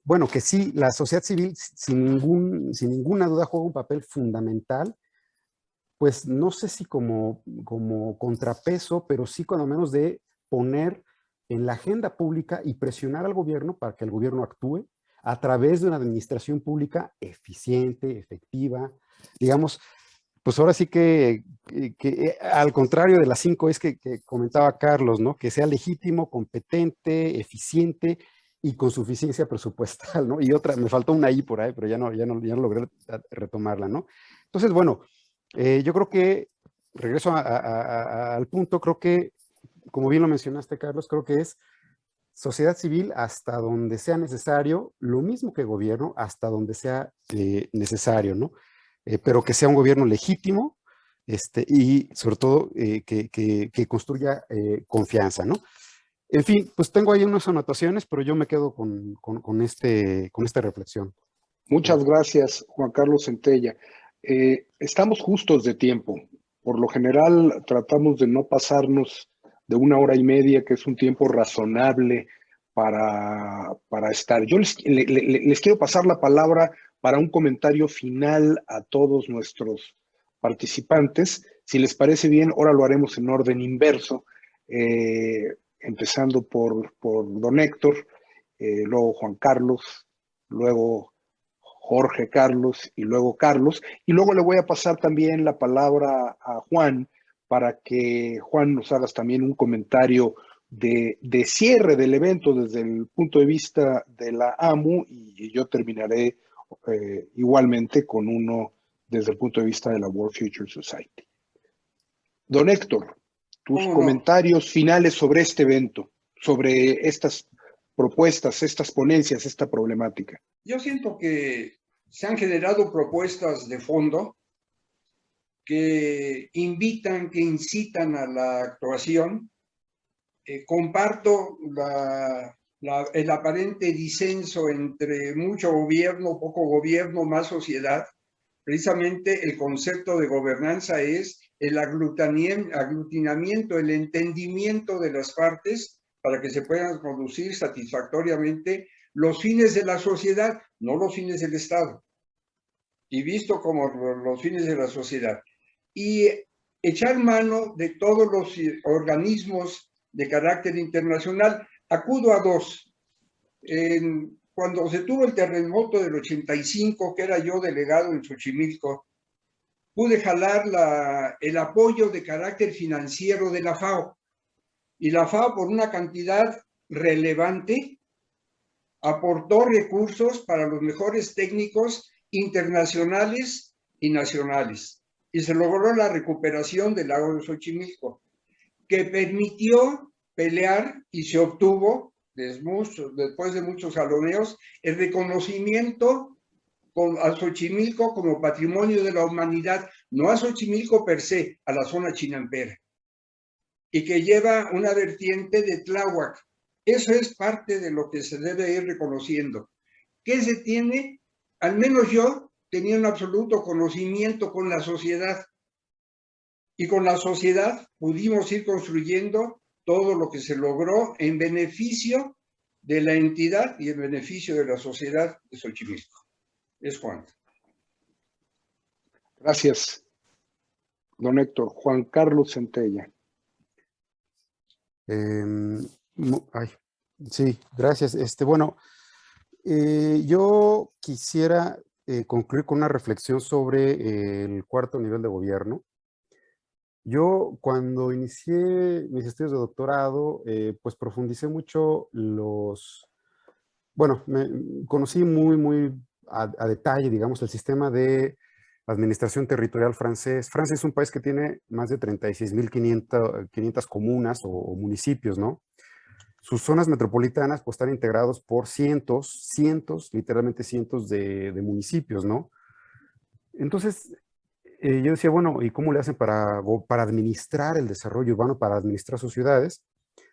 bueno, que sí, la sociedad civil sin ninguna duda juega un papel fundamental, pues no sé si como contrapeso, pero sí cuando menos de poner en la agenda pública y presionar al gobierno para que el gobierno actúe a través de una administración pública eficiente, efectiva. Digamos, pues ahora sí que al contrario de las 5 es que comentaba Carlos, ¿no? Que sea legítimo, competente, eficiente y con suficiencia presupuestal, ¿no? Y otra, me faltó una ahí por ahí, pero ya no logré retomarla, ¿no? Entonces, bueno, yo creo que, regreso al punto, creo que, como bien lo mencionaste, Carlos, creo que es sociedad civil hasta donde sea necesario, lo mismo que gobierno hasta donde sea necesario, ¿no? Pero que sea un gobierno legítimo y sobre todo que construya confianza, ¿no? En fin, pues tengo ahí unas anotaciones, pero yo me quedo con esta reflexión. Muchas gracias, Juan Carlos Centella. Estamos justos de tiempo. Por lo general, tratamos de no pasarnos de 1 hora y media, que es un tiempo razonable para estar. Yo les quiero pasar la palabra para un comentario final a todos nuestros participantes. Si les parece bien, ahora lo haremos en orden inverso, empezando por don Héctor, luego Juan Carlos, luego Jorge Carlos y luego Carlos. Y luego le voy a pasar también la palabra a Juan para que Juan nos hagas también un comentario de cierre del evento desde el punto de vista de la AMU, y yo terminaré igualmente con uno desde el punto de vista de la World Future Society. Don Héctor, tus comentarios finales sobre este evento, sobre estas propuestas, estas ponencias, esta problemática. Yo siento que se han generado propuestas de fondo que invitan, que incitan a la actuación. Comparto el aparente disenso entre mucho gobierno, poco gobierno, más sociedad. Precisamente el concepto de gobernanza es el aglutinamiento, el entendimiento de las partes para que se puedan conducir satisfactoriamente los fines de la sociedad, no los fines del Estado, y visto como los fines de la sociedad. Y echar mano de todos los organismos de carácter internacional. Acudo a dos. Cuando se tuvo el terremoto del 85, que era yo delegado en Xochimilco, pude jalar el apoyo de carácter financiero de la FAO. Y la FAO, por una cantidad relevante, aportó recursos para los mejores técnicos internacionales y nacionales. Y se logró la recuperación del lago de Xochimilco, que permitió pelear y se obtuvo, después de muchos jaloneos, el reconocimiento a Xochimilco como patrimonio de la humanidad, no a Xochimilco per se, a la zona chinampera, y que lleva una vertiente de Tláhuac. Eso es parte de lo que se debe ir reconociendo. ¿Qué se tiene? Al menos yo tenía un absoluto conocimiento con la sociedad, y con la sociedad pudimos ir construyendo todo lo que se logró en beneficio de la entidad y en beneficio de la sociedad de Xochimilco. Es cuanto. Gracias, don Héctor. Juan Carlos Centella. Sí, gracias. Bueno, yo quisiera concluir con una reflexión sobre el cuarto nivel de gobierno. Yo cuando inicié mis estudios de doctorado, pues profundicé mucho conocí muy a detalle, digamos, el sistema de administración territorial francés. Francia es un país que tiene más de 36,500 comunas o municipios, ¿no? Sus zonas metropolitanas pues están integrados por literalmente cientos de municipios, ¿no? Entonces, yo decía, bueno, ¿y cómo le hacen para administrar el desarrollo urbano, para administrar sus ciudades?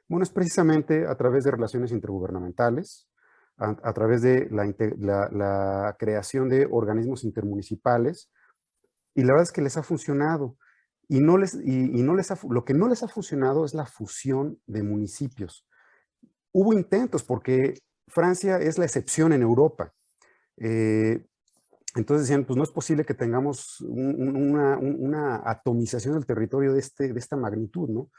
Bueno, es precisamente a través de relaciones intergubernamentales, a través de la creación de organismos intermunicipales, y la verdad es que les ha funcionado. Y no les, y no les lo que no les ha funcionado es la fusión de municipios. Hubo intentos porque Francia es la excepción en Europa. Entonces decían, pues no es posible que tengamos una atomización del territorio de esta magnitud, ¿no?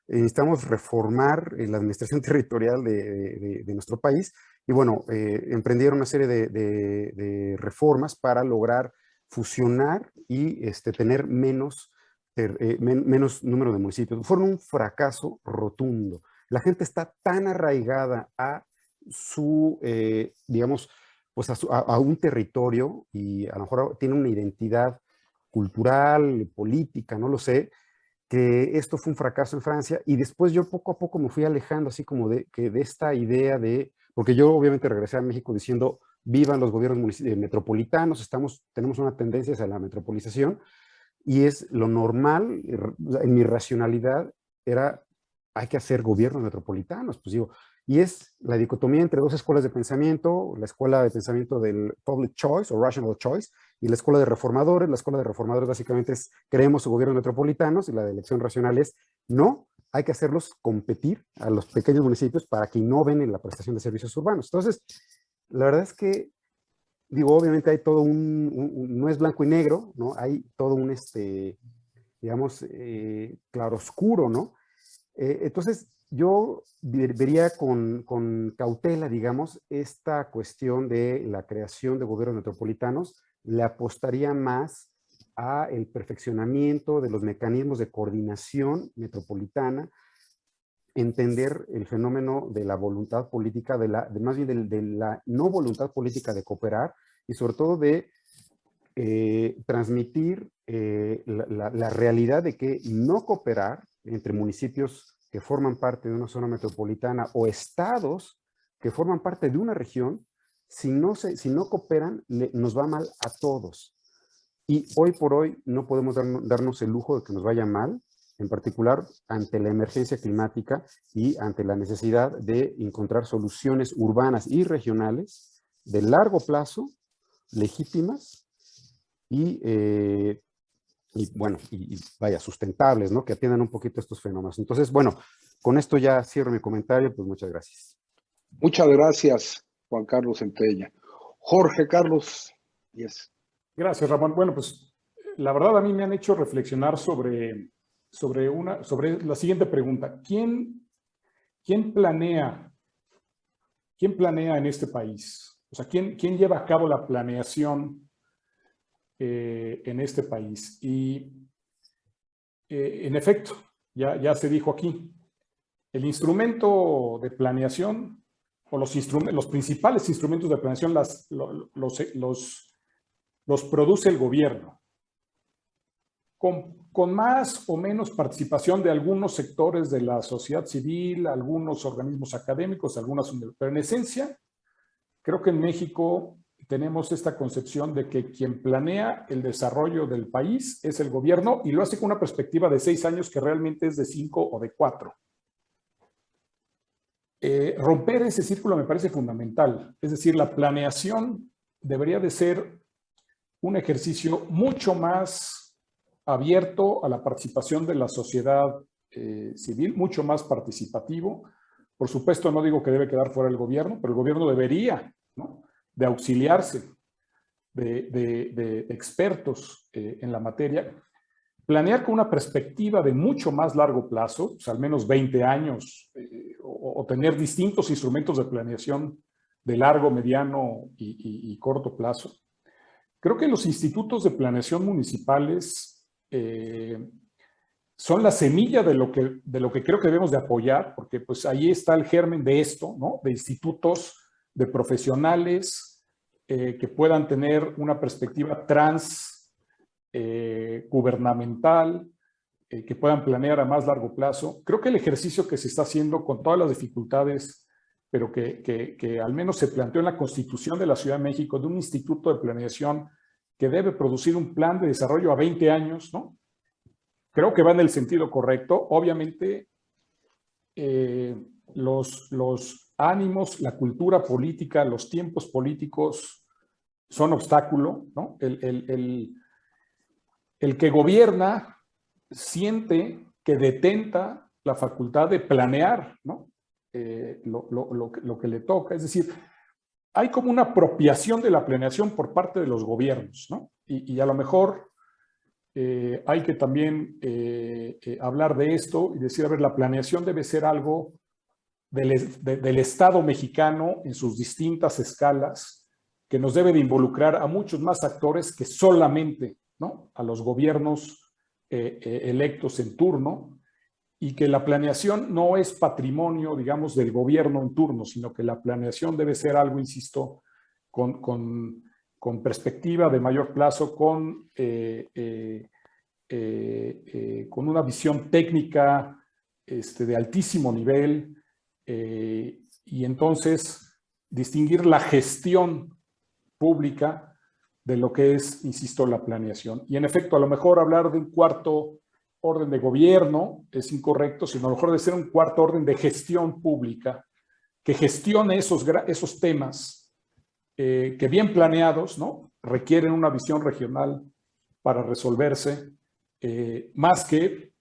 Necesitamos reformar la administración territorial de nuestro país y bueno, emprendieron una serie de reformas para lograr fusionar y tener menos número de municipios. Fueron un fracaso rotundo. La gente está tan arraigada a su, digamos, pues a un territorio y a lo mejor tiene una identidad cultural, política, no lo sé, que esto fue un fracaso en Francia y después yo poco a poco me fui alejando así como de esta idea porque yo obviamente regresé a México diciendo vivan los gobiernos metropolitanos, tenemos una tendencia hacia la metropolización y es lo normal, en mi racionalidad hay que hacer gobiernos metropolitanos, pues digo, y es la dicotomía entre dos escuelas de pensamiento, la escuela de pensamiento del public choice o rational choice y la escuela de reformadores. La escuela de reformadores básicamente es creemos gobiernos metropolitanos y la de elección racional es no, hay que hacerlos competir a los pequeños municipios para que innoven en la prestación de servicios urbanos. Entonces, la verdad es que, digo, obviamente hay todo no es blanco y negro, ¿no? Hay todo digamos, claroscuro, ¿no? Entonces, yo vería con cautela, digamos, esta cuestión de la creación de gobiernos metropolitanos, le apostaría más a el perfeccionamiento de los mecanismos de coordinación metropolitana, entender el fenómeno de la voluntad política, más bien de la no voluntad política de cooperar y sobre todo de transmitir la realidad de que no cooperar entre municipios que forman parte de una zona metropolitana o estados que forman parte de una región, si no cooperan, nos va mal a todos. Y hoy por hoy no podemos darnos el lujo de que nos vaya mal, en particular ante la emergencia climática y ante la necesidad de encontrar soluciones urbanas y regionales de largo plazo, legítimas y bueno, vaya, sustentables, ¿no? Que atiendan un poquito estos fenómenos. Entonces, bueno, con esto ya cierro mi comentario, pues muchas gracias. Muchas gracias, Juan Carlos Centella. Jorge Carlos Díaz. Gracias, Ramón. Bueno, pues la verdad a mí me han hecho reflexionar sobre la siguiente pregunta. ¿Quién planea en este país? O sea, ¿quién lleva a cabo la planeación en este país? Y en efecto, ya se dijo aquí, el instrumento de planeación o los principales instrumentos de planeación los produce el gobierno, con más o menos participación de algunos sectores de la sociedad civil, algunos organismos académicos, algunas universidades, pero en esencia, creo que en México tenemos esta concepción de que quien planea el desarrollo del país es el gobierno y lo hace con una perspectiva de 6 años que realmente es de 5 o de 4. Romper ese círculo me parece fundamental. Es decir, la planeación debería de ser un ejercicio mucho más abierto a la participación de la sociedad civil, mucho más participativo. Por supuesto, no digo que debe quedar fuera el gobierno, pero el gobierno debería, ¿no?, de auxiliarse de expertos en la materia, planear con una perspectiva de mucho más largo plazo, o sea, al menos 20 años, o tener distintos instrumentos de planeación de largo, mediano y corto plazo. Creo que los institutos de planeación municipales son la semilla de lo que creo que debemos de apoyar, porque pues ahí está el germen de esto, ¿no? De institutos de profesionales que puedan tener una perspectiva gubernamental, que puedan planear a más largo plazo. Creo que el ejercicio que se está haciendo con todas las dificultades, pero que al menos se planteó en la Constitución de la Ciudad de México, de un instituto de planeación que debe producir un plan de desarrollo a 20 años, ¿no? Creo que va en el sentido correcto. Obviamente, los ánimos, la cultura política, los tiempos políticos son obstáculo, ¿no? El que gobierna siente que detenta la facultad de planear, ¿no? Lo que le toca. Es decir, hay como una apropiación de la planeación por parte de los gobiernos, ¿no? Y a lo mejor hay que también hablar de esto y decir, a ver, la planeación debe ser algo del Estado mexicano en sus distintas escalas, que nos debe de involucrar a muchos más actores que solamente, ¿no?, a los gobiernos electos en turno, y que la planeación no es patrimonio, digamos, del gobierno en turno, sino que la planeación debe ser algo, insisto, con perspectiva de mayor plazo, con una visión técnica de altísimo nivel, y entonces distinguir la gestión pública de lo que es, insisto, la planeación. Y en efecto, a lo mejor hablar de un cuarto orden de gobierno es incorrecto, sino a lo mejor debe ser un cuarto orden de gestión pública que gestione esos temas que bien planeados, ¿no?, requieren una visión regional para resolverse, más que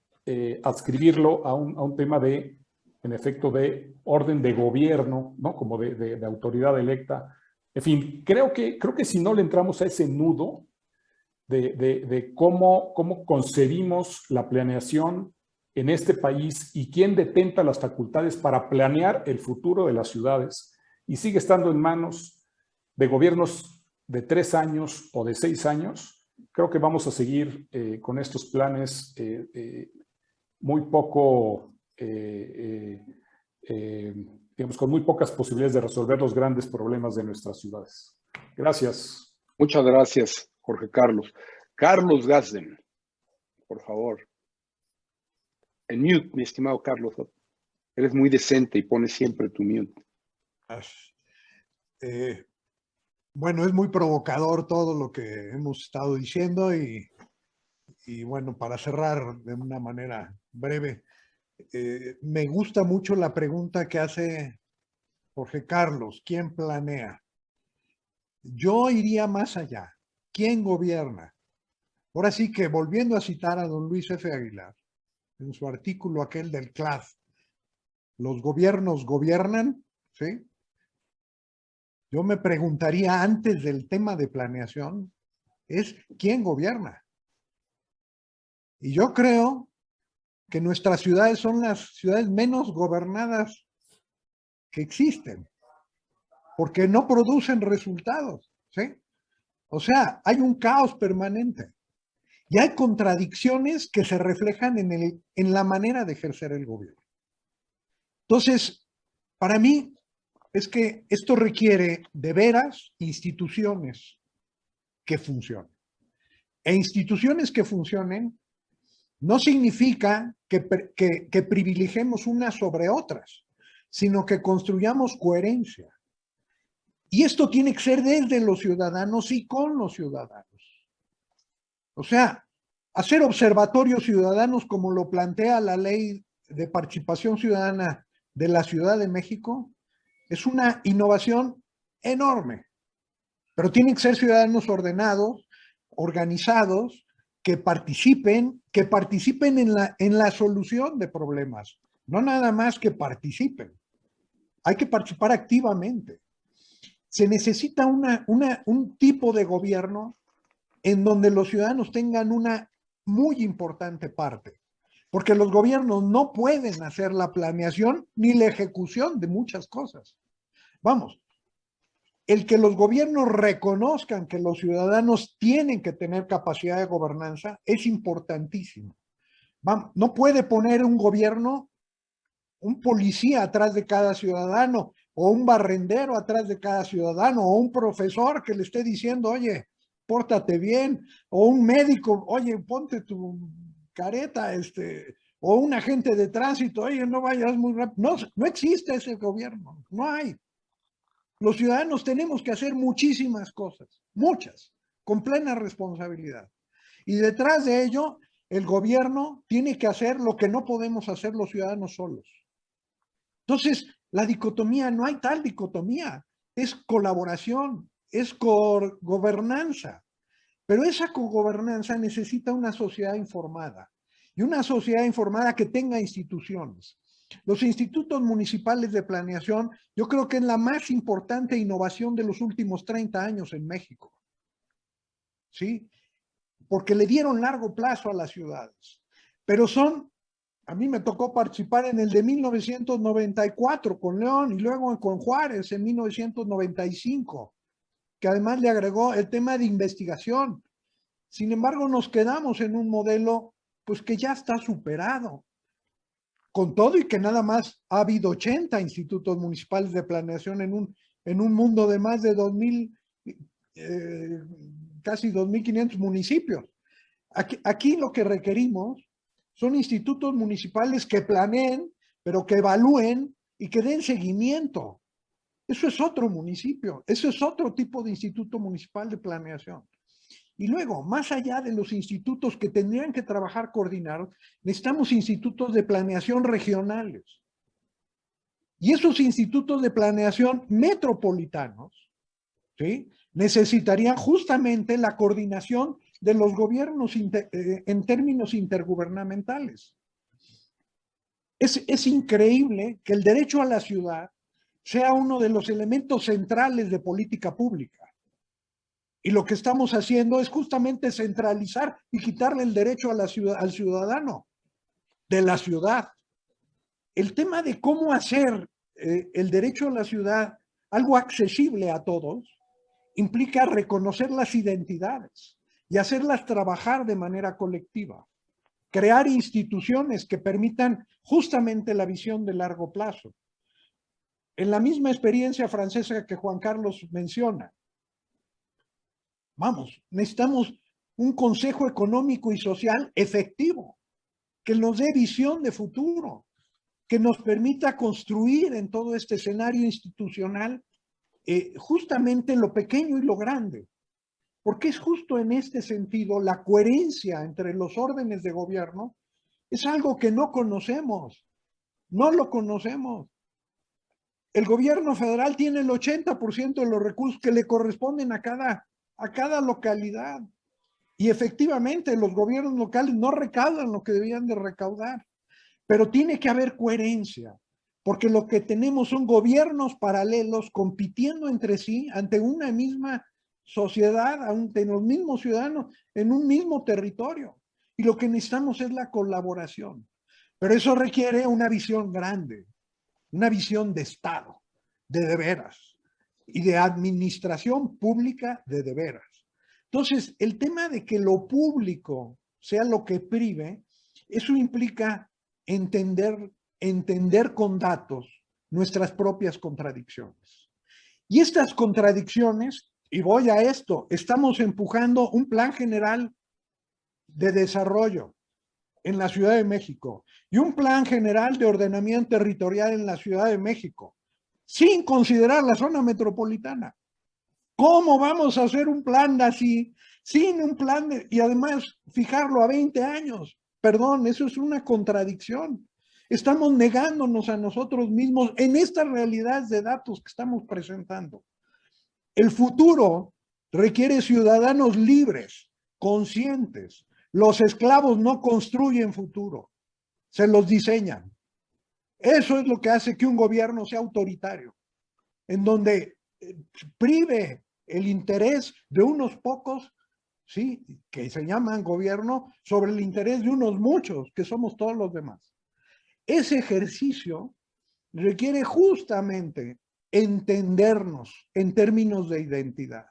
adscribirlo a un tema de, en efecto, de orden de gobierno, ¿no?, como de autoridad electa. En fin, creo que si no le entramos a ese nudo de cómo concebimos la planeación en este país y quién detenta las facultades para planear el futuro de las ciudades, y sigue estando en manos de gobiernos de 3 años o de 6 años, creo que vamos a seguir con estos planes muy poco, digamos, con muy pocas posibilidades de resolver los grandes problemas de nuestras ciudades. Gracias. Muchas gracias, Jorge Carlos. Carlos Gazden, por favor. En mute, mi estimado Carlos. Eres muy decente y pones siempre tu mute. Bueno, es muy provocador todo lo que hemos estado diciendo y bueno, para cerrar de una manera breve, me gusta mucho la pregunta que hace Jorge Carlos: ¿quién planea? Yo iría más allá. ¿Quién gobierna? Ahora sí que, volviendo a citar a don Luis F. Aguilar, en su artículo aquel del CLAD, ¿los gobiernos gobiernan? ¿Sí? Yo me preguntaría, antes del tema de planeación, es ¿quién gobierna? Y yo creo que nuestras ciudades son las ciudades menos gobernadas que existen, porque no producen resultados, ¿sí? O sea, hay un caos permanente y hay contradicciones que se reflejan en la manera de ejercer el gobierno. Entonces, para mí, es que esto requiere de veras instituciones que funcionen. E instituciones que funcionen no significa que privilegiemos unas sobre otras, sino que construyamos coherencia. Y esto tiene que ser desde los ciudadanos y con los ciudadanos. O sea, hacer observatorios ciudadanos como lo plantea la Ley de Participación Ciudadana de la Ciudad de México es una innovación enorme, pero tienen que ser ciudadanos ordenados, organizados, que participen en la solución de problemas, no nada más que participen. Hay que participar activamente. Se necesita un tipo de gobierno en donde los ciudadanos tengan una muy importante parte, porque los gobiernos no pueden hacer la planeación ni la ejecución de muchas cosas. Vamos, el que los gobiernos reconozcan que los ciudadanos tienen que tener capacidad de gobernanza es importantísimo. Vamos, no puede poner un gobierno un policía atrás de cada ciudadano, o un barrendero atrás de cada ciudadano, o un profesor que le esté diciendo, oye, pórtate bien, o un médico, oye, ponte tu careta, o un agente de tránsito, oye, no vayas muy rápido. No existe ese gobierno, no hay. Los ciudadanos tenemos que hacer muchísimas cosas, muchas, con plena responsabilidad. Y detrás de ello, el gobierno tiene que hacer lo que no podemos hacer los ciudadanos solos. Entonces, la dicotomía, no hay tal dicotomía, es colaboración, es gobernanza. Pero esa cogobernanza necesita una sociedad informada, y una sociedad informada que tenga instituciones. Los institutos municipales de planeación, yo creo que es la más importante innovación de los últimos 30 años en México. ¿Sí? Porque le dieron largo plazo a las ciudades. Pero a mí me tocó participar en el de 1994 con León y luego con Juárez en 1995, que además le agregó el tema de investigación. Sin embargo, nos quedamos en un modelo pues que ya está superado. Con todo y que nada más ha habido 80 institutos municipales de planeación en un mundo de más de 2,000, casi 2,500 municipios. Aquí lo que requerimos son institutos municipales que planeen, pero que evalúen y que den seguimiento. Eso es otro municipio, eso es otro tipo de instituto municipal de planeación. Y luego, más allá de los institutos que tendrían que trabajar coordinados, necesitamos institutos de planeación regionales. Y esos institutos de planeación metropolitanos, ¿sí?, necesitarían justamente la coordinación de los gobiernos en términos intergubernamentales. Es increíble que el derecho a la ciudad sea uno de los elementos centrales de política pública. Y lo que estamos haciendo es justamente centralizar y quitarle el derecho a la ciudad, al ciudadano de la ciudad. El tema de cómo hacer el derecho a la ciudad algo accesible a todos implica reconocer las identidades y hacerlas trabajar de manera colectiva. Crear instituciones que permitan justamente la visión de largo plazo. En la misma experiencia francesa que Juan Carlos menciona, necesitamos un Consejo Económico y Social efectivo, que nos dé visión de futuro, que nos permita construir en todo este escenario institucional justamente lo pequeño y lo grande. Porque es justo en este sentido la coherencia entre los órdenes de gobierno es algo que no conocemos, no lo conocemos. El gobierno federal tiene el 80% de los recursos que le corresponden a cada localidad. Y efectivamente los gobiernos locales no recaudan lo que debían de recaudar. Pero tiene que haber coherencia, porque lo que tenemos son gobiernos paralelos compitiendo entre sí ante una misma sociedad, ante los mismos ciudadanos, en un mismo territorio. Y lo que necesitamos es la colaboración. Pero eso requiere una visión grande, una visión de Estado, de veras, y de administración pública de veras. Entonces, el tema de que lo público sea lo que prive, eso implica entender con datos nuestras propias contradicciones. Y estas contradicciones, y voy a esto, estamos empujando un plan general de desarrollo en la Ciudad de México y un plan general de ordenamiento territorial en la Ciudad de México, sin considerar la zona metropolitana. ¿Cómo vamos a hacer un plan así, sin un plan y además fijarlo a 20 años? Perdón, eso es una contradicción. Estamos negándonos a nosotros mismos en estas realidades de datos que estamos presentando. El futuro requiere ciudadanos libres, conscientes. Los esclavos no construyen futuro, se los diseñan. Eso es lo que hace que un gobierno sea autoritario, en donde prive el interés de unos pocos, ¿sí?, que se llaman gobierno, sobre el interés de unos muchos, que somos todos los demás. Ese ejercicio requiere justamente entendernos en términos de identidad,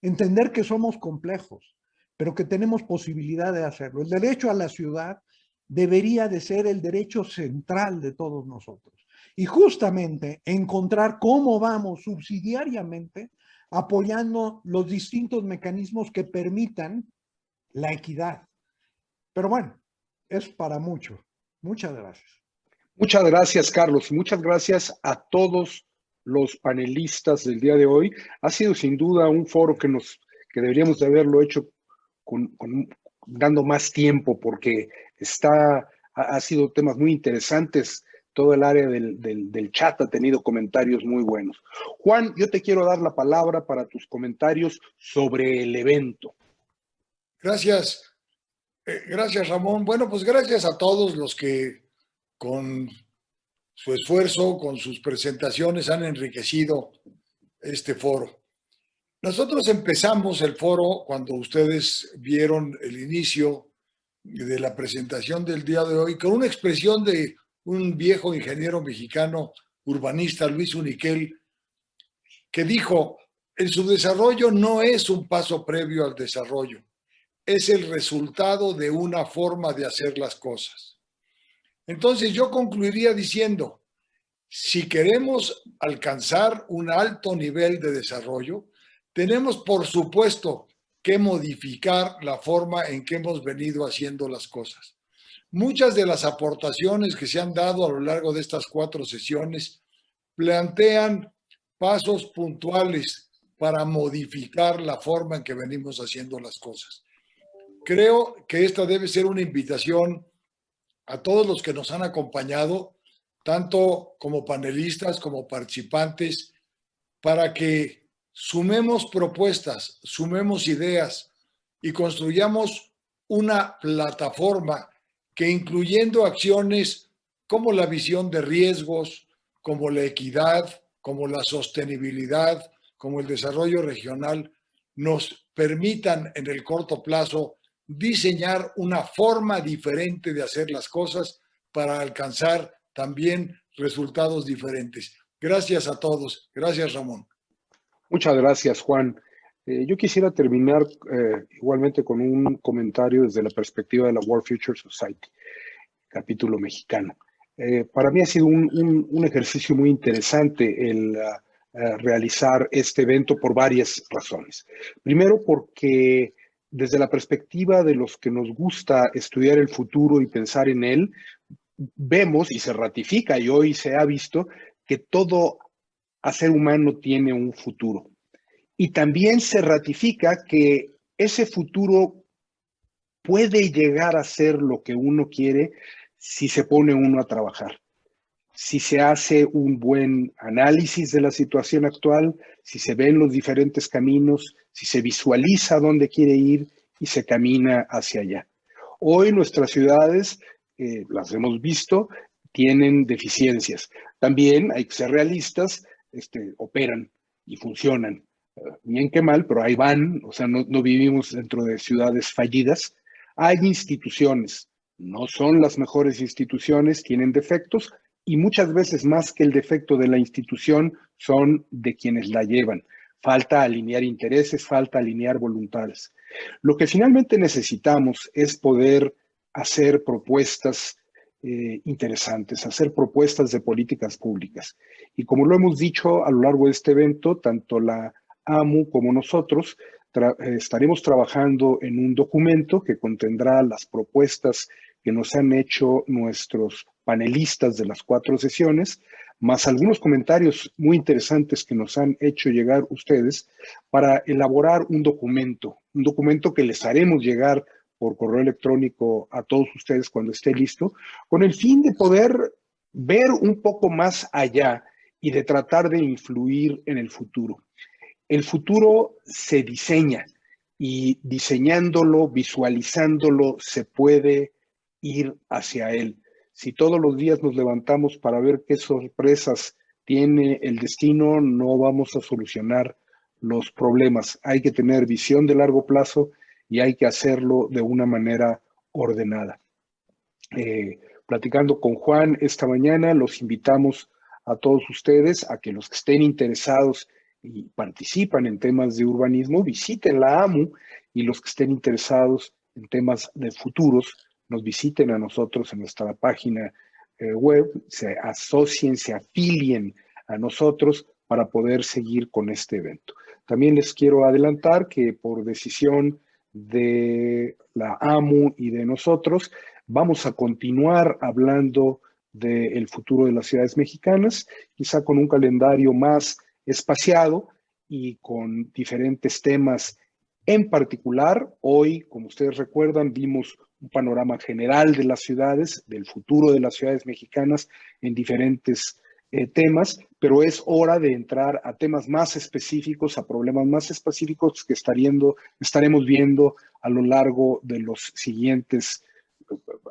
entender que somos complejos, pero que tenemos posibilidad de hacerlo. El derecho a la ciudad debería de ser el derecho central de todos nosotros. Y justamente encontrar cómo vamos subsidiariamente apoyando los distintos mecanismos que permitan la equidad. Pero bueno, es para mucho. Muchas gracias. Muchas gracias, Carlos. Muchas gracias a todos los panelistas del día de hoy. Ha sido sin duda un foro que que deberíamos de haberlo hecho dando más tiempo, porque ha sido temas muy interesantes. Todo el área del chat ha tenido comentarios muy buenos. Juan, yo te quiero dar la palabra para tus comentarios sobre el evento. Gracias. Gracias, Ramón. Bueno, pues gracias a todos los que con su esfuerzo, con sus presentaciones han enriquecido este foro. Nosotros empezamos el foro cuando ustedes vieron el inicio de la presentación del día de hoy con una expresión de un viejo ingeniero mexicano urbanista, Luis Uniquel, que dijo: el subdesarrollo no es un paso previo al desarrollo, es el resultado de una forma de hacer las cosas. Entonces yo concluiría diciendo, si queremos alcanzar un alto nivel de desarrollo, tenemos por supuesto que modificar la forma en que hemos venido haciendo las cosas. Muchas de las aportaciones que se han dado a lo largo de estas 4 sesiones plantean pasos puntuales para modificar la forma en que venimos haciendo las cosas. Creo que esta debe ser una invitación a todos los que nos han acompañado, tanto como panelistas como participantes, para que sumemos propuestas, sumemos ideas y construyamos una plataforma que, incluyendo acciones como la visión de riesgos, como la equidad, como la sostenibilidad, como el desarrollo regional, nos permitan en el corto plazo diseñar una forma diferente de hacer las cosas para alcanzar también resultados diferentes. Gracias a todos. Gracias, Ramón. Muchas gracias, Juan. Yo quisiera terminar igualmente con un comentario desde la perspectiva de la World Future Society, capítulo mexicano. Para mí ha sido un ejercicio muy interesante el realizar este evento por varias razones. Primero, porque desde la perspectiva de los que nos gusta estudiar el futuro y pensar en él, vemos y se ratifica, y hoy se ha visto, que todo ser humano tiene un futuro. Y también se ratifica que ese futuro puede llegar a ser lo que uno quiere si se pone uno a trabajar, si se hace un buen análisis de la situación actual, si se ven los diferentes caminos, si se visualiza dónde quiere ir y se camina hacia allá. Hoy nuestras ciudades, las hemos visto, tienen deficiencias. También hay que ser realistas, operan y funcionan. Bien que mal, pero ahí van, o sea, no vivimos dentro de ciudades fallidas. Hay instituciones, no son las mejores instituciones, tienen defectos, y muchas veces más que el defecto de la institución son de quienes la llevan. Falta alinear intereses, falta alinear voluntades. Lo que finalmente necesitamos es poder hacer propuestas interesantes, hacer propuestas de políticas públicas. Y como lo hemos dicho a lo largo de este evento, tanto la AMU como nosotros estaremos trabajando en un documento que contendrá las propuestas que nos han hecho nuestros panelistas de las 4 sesiones, más algunos comentarios muy interesantes que nos han hecho llegar ustedes para elaborar un documento que les haremos llegar por correo electrónico a todos ustedes cuando esté listo, con el fin de poder ver un poco más allá y de tratar de influir en el futuro. El futuro se diseña y diseñándolo, visualizándolo, se puede ir hacia él. Si todos los días nos levantamos para ver qué sorpresas tiene el destino, no vamos a solucionar los problemas. Hay que tener visión de largo plazo y hay que hacerlo de una manera ordenada. Platicando con Juan esta mañana, los invitamos a todos ustedes a que los que estén interesados y participan en temas de urbanismo visiten la AMU, y los que estén interesados en temas de futuros nos visiten a nosotros en nuestra página web, se asocien, se afilien a nosotros para poder seguir con este evento. También les quiero adelantar que por decisión de la AMU y de nosotros, vamos a continuar hablando del futuro de las ciudades mexicanas, quizá con un calendario más espaciado y con diferentes temas En particular, hoy, como ustedes recuerdan, vimos un panorama general de las ciudades, del futuro de las ciudades mexicanas en diferentes temas, pero es hora de entrar a temas más específicos, a problemas más específicos que estaremos viendo a lo largo de los siguientes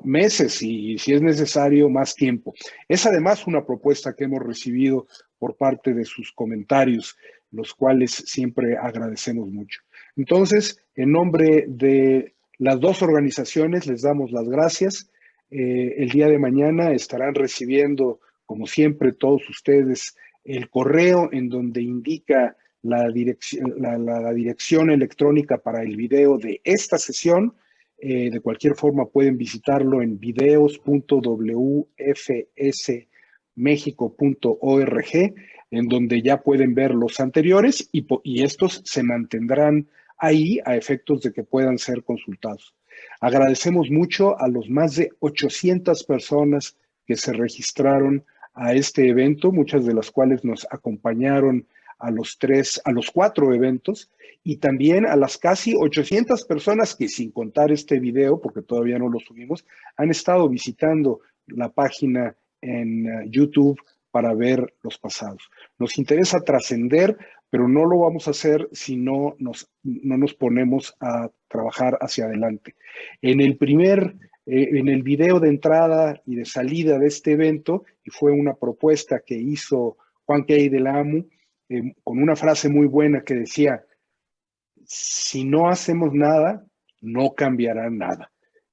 meses y, si es necesario, más tiempo. Es además una propuesta que hemos recibido por parte de sus comentarios, los cuales siempre agradecemos mucho. Entonces, en nombre de las dos organizaciones, les damos las gracias. El día de mañana estarán recibiendo, como siempre, todos ustedes el correo en donde indica la dirección electrónica para el video de esta sesión. De cualquier forma, pueden visitarlo en videos.wfsmexico.org, en donde ya pueden ver los anteriores y estos se mantendrán ahí a efectos de que puedan ser consultados. Agradecemos mucho a los más de 800 personas que se registraron a este evento, muchas de las cuales nos acompañaron a los 4 eventos, y también a las casi 800 personas que, sin contar este video, porque todavía no lo subimos, han estado visitando la página en YouTube para ver los pasados. Nos interesa trascender, pero no lo vamos a hacer si no nos ponemos a trabajar hacia adelante. En el video de entrada y de salida de este evento, y fue una propuesta que hizo Juan Key de la AMU, con una frase muy buena que decía: si no hacemos nada, no cambiará nada.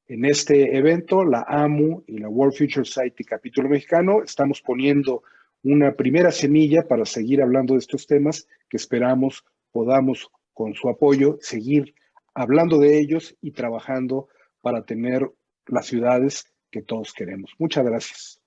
En este evento, la AMU y la World Future Society Capítulo Mexicano estamos poniendo una primera semilla para seguir hablando de estos temas que esperamos podamos, con su apoyo, seguir hablando de ellos y trabajando para tener las ciudades que todos queremos. Muchas gracias.